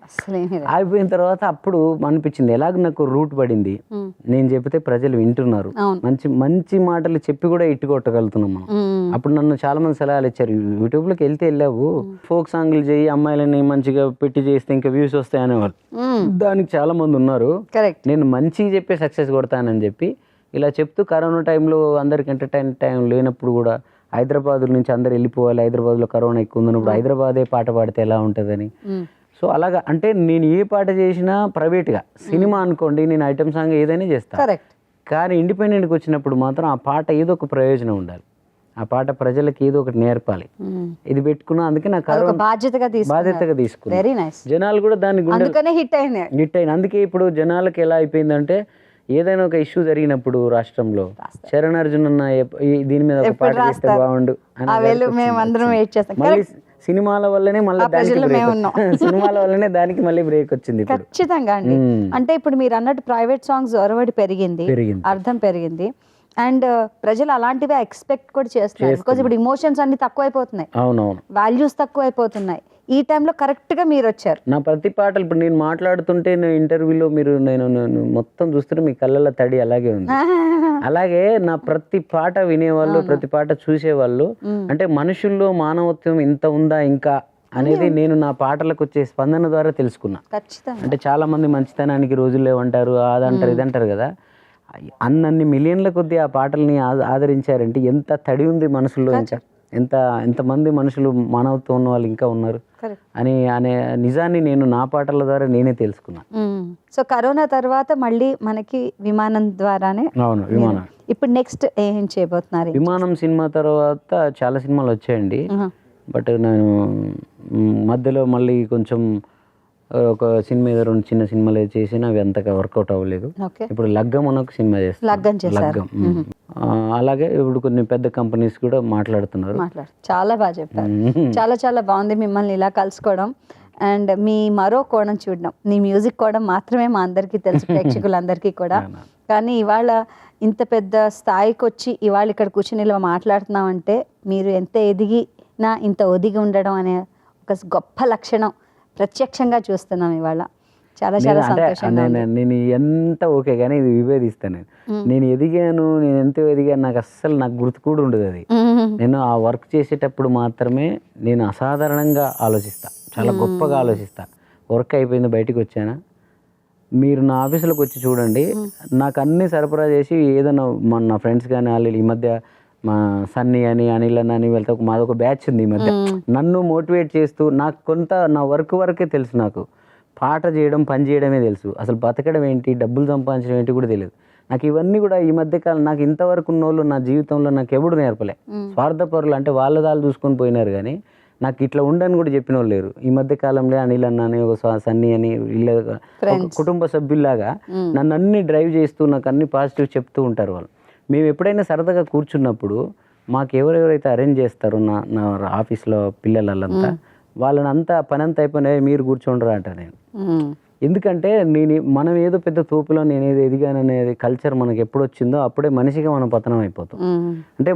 ఆగిపోయిన తర్వాత అప్పుడు అనిపించింది ఎలాగ నాకు రూట్ పడింది, నేను చెప్తే ప్రజలు వింటున్నారు, మంచి మంచి మాటలు చెప్పి కూడా ఇట్టు కొట్టగలుగుతున్నాం మనం. అప్పుడు నన్ను చాలా మంది సలహాలు ఇచ్చారు, యూట్యూబ్లోకి వెళ్ళావు ఫోక్ సాంగ్లు చేయి, అమ్మాయిలని మంచిగా పెట్టి చేస్తే ఇంకా వ్యూస్ వస్తాయి అనేవాళ్ళు. దానికి చాలా మంది ఉన్నారు, నేను మంచిగా చెప్పే సక్సెస్ కొడతానని చెప్పి ఇలా చెప్తూ కరోనా టైంలో అందరికి ఎంటర్టైన్ టైం లేనప్పుడు కూడా హైదరాబాద్ నుంచి అందరు వెళ్ళిపోవాలి, హైదరాబాద్లో కరోనా ఎక్కువ ఉన్నప్పుడు హైదరాబాదే పాట పాడితే ఎలా ఉంటుందని. సో అలాగా అంటే నేను ఏ పాట చేసినా ప్రైవేట్గా, సినిమా అనుకోండి నేను ఐటమ్ సాంగ్ ఏదైనా చేస్తాను, కానీ ఇండిపెండెంట్కి వచ్చినప్పుడు మాత్రం ఆ పాట ఏదో ఒక ప్రయోజనం ఉండాలి, ఆ పాట ప్రజలకు ఏదో ఒకటి నేర్పాలి, ఇది పెట్టుకున్నా. అందుకే నాకు బాధ్యతగా తీసుకున్నా. జనాలు కూడా దాన్ని హిట్ అయింది. అందుకే ఇప్పుడు జనాలకి ఎలా అయిపోయిందంటే ఏదైనా ఒక ఇష్యూ జరిగినప్పుడు రాష్ట్రంలో చరణ్ అర్జున్ అన్న దీని మీద ఒక పాట చేస్తే బాగుండు అని సినిమాల వల్లనే సినిమాల వల్లనే దానికి మళ్ళీ బ్రేక్ వచ్చింది. ఖచ్చితంగా అండి. అంటే ఇప్పుడు మీరు అన్నట్టు ప్రైవేట్ సాంగ్స్ ఒరవడి పెరిగింది, అర్థం పెరిగింది, అండ్ ప్రజలు అలాంటివే ఎక్స్పెక్ట్ కూడా చేస్తున్నారు. బికాజ్ ఇప్పుడు ఇమోషన్స్ అన్ని తక్కువైపోతున్నాయి, వాల్యూస్ తక్కువైపోతున్నాయి. ఈ టైంలో కరెక్ట్ గా మీరు వచ్చారు. నా ప్రతి పాటలు ఇప్పుడు నేను మాట్లాడుతుంటే ఇంటర్వ్యూలో మీరు నేను మొత్తం చూస్తుంటే మీ కళ్ళల్లో తడి అలాగే ఉంది. అలాగే నా ప్రతి పాట వినేవాళ్ళు, ప్రతి పాట చూసేవాళ్ళు అంటే మనుషుల్లో మానవత్వం ఇంత ఉందా ఇంకా అనేది నేను నా పాటలకు వచ్చే స్పందన ద్వారా తెలుసుకున్నా. అంటే చాలా మంది మంచితనానికి రోజులు లేవంటారు, అదంటారు ఇదంటారు కదా, అన్ని మిలియన్ల కొద్దీ ఆ పాటల్ని ఆదరించారంటే ఎంత తడి ఉంది మనసులో, ఇంకా ఎంతమంది మనుషులు మానవత్వం ఉన్న వాళ్ళు ఇంకా ఉన్నారు అనే నిజాన్ని నేను నా పాటల ద్వారా నేనే తెలుసుకున్నా. సో కరోనా తర్వాత మళ్ళీ మనకి విమానం ద్వారానే. అవును, విమానం. ఇప్పుడు నెక్స్ట్ ఏం చేయబోతున్నారు? విమానం సినిమా తర్వాత చాలా సినిమాలు వచ్చాయండి, బట్ నేను మధ్యలో మళ్ళీ కొంచెం ఒక సినిమా ఏదో 2 చిన్న సినిమాలు చేసినా అవి అంతగా వర్కౌట్ అవ్వలేదు. ఇప్పుడు లగ్గం అని ఒక సినిమా చేస్తాను. లగ్గం. అలాగే ఇప్పుడు కొన్ని పెద్ద కంపెనీస్ కూడా మాట్లాడుతున్నారు. చాలా బాగా చెప్పారు. చాలా చాలా బాగుంది మిమ్మల్ని ఇలా కలుసుకోవడం అండ్ మీ మరో కోణం చూడడం. నీ మ్యూజిక్ కోణం మాత్రమే మా అందరికీ తెలుసు, ప్రేక్షకులందరికీ కూడా. కానీ ఇవాళ ఇంత పెద్ద స్థాయికి వచ్చి ఇవాళ ఇక్కడ కూర్చుని ఇలా మాట్లాడుతున్నామంటే మీరు ఎంత ఎదిగినా ఇంత ఒదిగి ఉండడం అనే ఒక గొప్ప లక్షణం ప్రత్యక్షంగా చూస్తున్నాం ఇవాళ. చాలా చాలా సంతోషంగా. నేను ఎంత ఓకే కానీ ఇది విభేదిస్తాను. నేను ఎదిగాను, నేను ఎంత ఎదిగాను నాకు అస్సలు నాకు గుర్తు కూడా ఉండదు. అది నేను ఆ వర్క్ చేసేటప్పుడు మాత్రమే నేను అసాధారణంగా ఆలోచిస్తా, చాలా గొప్పగా ఆలోచిస్తా. వర్క్ అయిపోయింది, బయటకు వచ్చానా, మీరు నా ఆఫీసులోకి వచ్చి చూడండి, నాకు అన్నీ సరఫరా చేసి ఏదైనా నా ఫ్రెండ్స్ కానీ వాళ్ళు ఈ మధ్య మా సన్నీ అని అనిల్ అని వెళ్తే మాదొక బ్యాచ్ ఉంది ఈ మధ్య, నన్ను మోటివేట్ చేస్తూ నాకు కొంత నా వరకే తెలుసు, నాకు పాట చేయడం పని చేయడమే తెలుసు, అసలు బతకడం ఏంటి డబ్బులు సంపాదించడం ఏంటి కూడా తెలియదు నాకు. ఇవన్నీ కూడా ఈ మధ్యకాలం నాకు ఇంతవరకు ఉన్న వాళ్ళు నా జీవితంలో నాకు ఎప్పుడు నేర్పలే. స్వార్థపరులు అంటే వాళ్ళ చూసుకొని పోయినారు కానీ నాకు ఇట్లా ఉండని కూడా చెప్పిన వాళ్ళు లేరు. ఈ మధ్య కాలంలో అనిల్ అన్న అని ఒక సన్నీ అని వీళ్ళ కుటుంబ సభ్యుల్లాగా నన్ను అన్ని డ్రైవ్ చేస్తూ నాకు అన్ని పాజిటివ్ చెప్తూ ఉంటారు వాళ్ళు. మేము ఎప్పుడైనా సరదాగా కూర్చున్నప్పుడు మాకు ఎవరెవరైతే అరేంజ్ చేస్తారో నా ఆఫీస్లో పిల్లలంతా వాళ్ళని అంతా పని అంతా అయిపోయినాయి, మీరు కూర్చోండ్రా అంట నేను. ఎందుకంటే మనం ఏదో పెద్ద తోపులో నేనేదో ఎదిగాననేది కల్చర్ మనకి ఎప్పుడు వచ్చిందో అప్పుడే మనిషిగా మనం పతనం అయిపోతాం. అంటే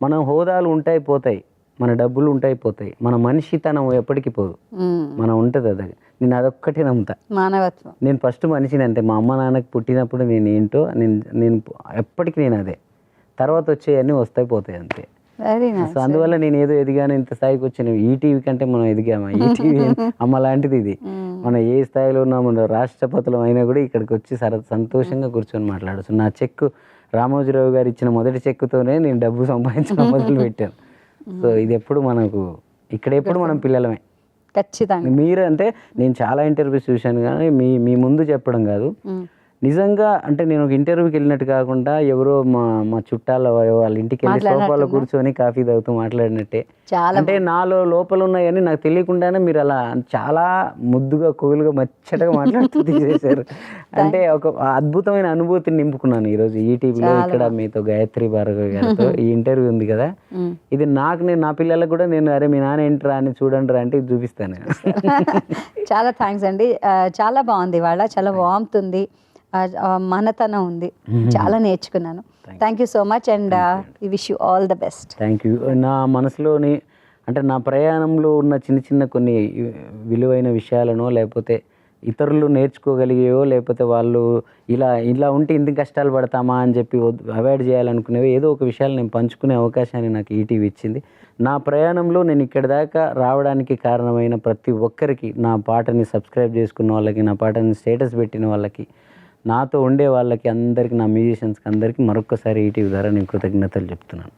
మనం హోదాలు ఉంటాయి పోతాయి, మన డబ్బులు ఉంటాయి పోతాయి, మన మనిషితనం ఎప్పటికీ పోదు, మనం ఉంటుంది. అది నేను అదొక్కటే నమ్ముతా, మానవత్వం. నేను ఫస్ట్ మనిషిని, అంటే మా అమ్మ నాన్నకి పుట్టినప్పుడు నేను ఏంటో నేను ఎప్పటికీ నేను అదే, తర్వాత వచ్చేవన్నీ వస్తాయి పోతాయి అంతే. సో అందువల్ల నేను ఏదో ఎదిగాను, ఇంత స్థాయికి వచ్చాను. ఈటీవీ కంటే మనం ఎదిగామా? ఈటీవీ అమ్మ లాంటిది ఇది. మనం ఏ స్థాయిలో ఉన్నామో రాష్ట్రపతులం అయినా కూడా ఇక్కడికి వచ్చి సంతోషంగా కూర్చొని మాట్లాడచ్చు. నా చెక్కు రామోజీరావు గారు ఇచ్చిన మొదటి చెక్కుతోనే నేను డబ్బు సంపాదించడం మొదలు పెట్టాను. సో ఇది ఎప్పుడు మనకు ఇక్కడ ఎప్పుడు మనం పిల్లలమే. ఖచ్చితంగా. మీరు అంటే నేను చాలా ఇంటర్వ్యూస్ చూశాను కానీ మీ ముందు చెప్పడం కాదు, నిజంగా అంటే నేను ఒక ఇంటర్వ్యూకి వెళ్ళినట్టు కాకుండా ఎవరో మా చుట్టాల వాళ్ళ ఇంటికి వెళ్ళి సోఫాలో కూర్చొని కాఫీ తాగుతూ మాట్లాడినట్టే. చాలా అంటే నాలో లోపల ఉన్నాయని నాకు తెలియకుండానే మీరు అలా చాలా ముద్దుగా కోవిలుగా మచ్చటగా మాట్లాడుతూ తీసేశారు. అంటే ఒక అద్భుతమైన అనుభూతిని నింపుకున్నాను ఈరోజు ఈటీవీలో ఇక్కడ మీతో గాయత్రి భార్గవి గారితో ఈ ఇంటర్వ్యూ ఉంది కదా. ఇది నేను నా పిల్లలకు కూడా నేను అరే మీ నాన్న ఏంట్రా అని చూడండి రా అంటే ఇది చూపిస్తాను. చాలా థ్యాంక్స్ అండి. చాలా బాగుంది ఇవాళ, చాలా వార్మ్త్ ఉంది, మనతనం ఉంది, చాలా నేర్చుకున్నాను. Thank you so much and we wish you all the best. Thank you. నా మనసులోని అంటే నా ప్రయాణంలో ఉన్న చిన్న చిన్న కొన్ని విలువైన విషయాలను లేకపోతే ఇతరులు నేర్చుకోగలిగేవో లేకపోతే వాళ్ళు ఇలా ఉంటే ఇంత కష్టాలు పడతామా అని చెప్పి అవాయిడ్ చేయాలనుకునేవి ఏదో ఒక విషయాలు నేను పంచుకునే అవకాశాన్ని నాకు ఈటీవీ ఇచ్చింది. నా ప్రయాణంలో నేను ఇక్కడి దాకా రావడానికి కారణమైన ప్రతి ఒక్కరికి, నా పాటని సబ్స్క్రైబ్ చేసుకున్న వాళ్ళకి, నా పాటని స్టేటస్ పెట్టిన వాళ్ళకి, నాతో ఉండే వాళ్ళకి అందరికీ, నా మ్యూజిషియన్స్కి అందరికీ మరొక్కసారి ఈటీవీ ద్వారా నేను కృతజ్ఞతలు చెప్తున్నాను.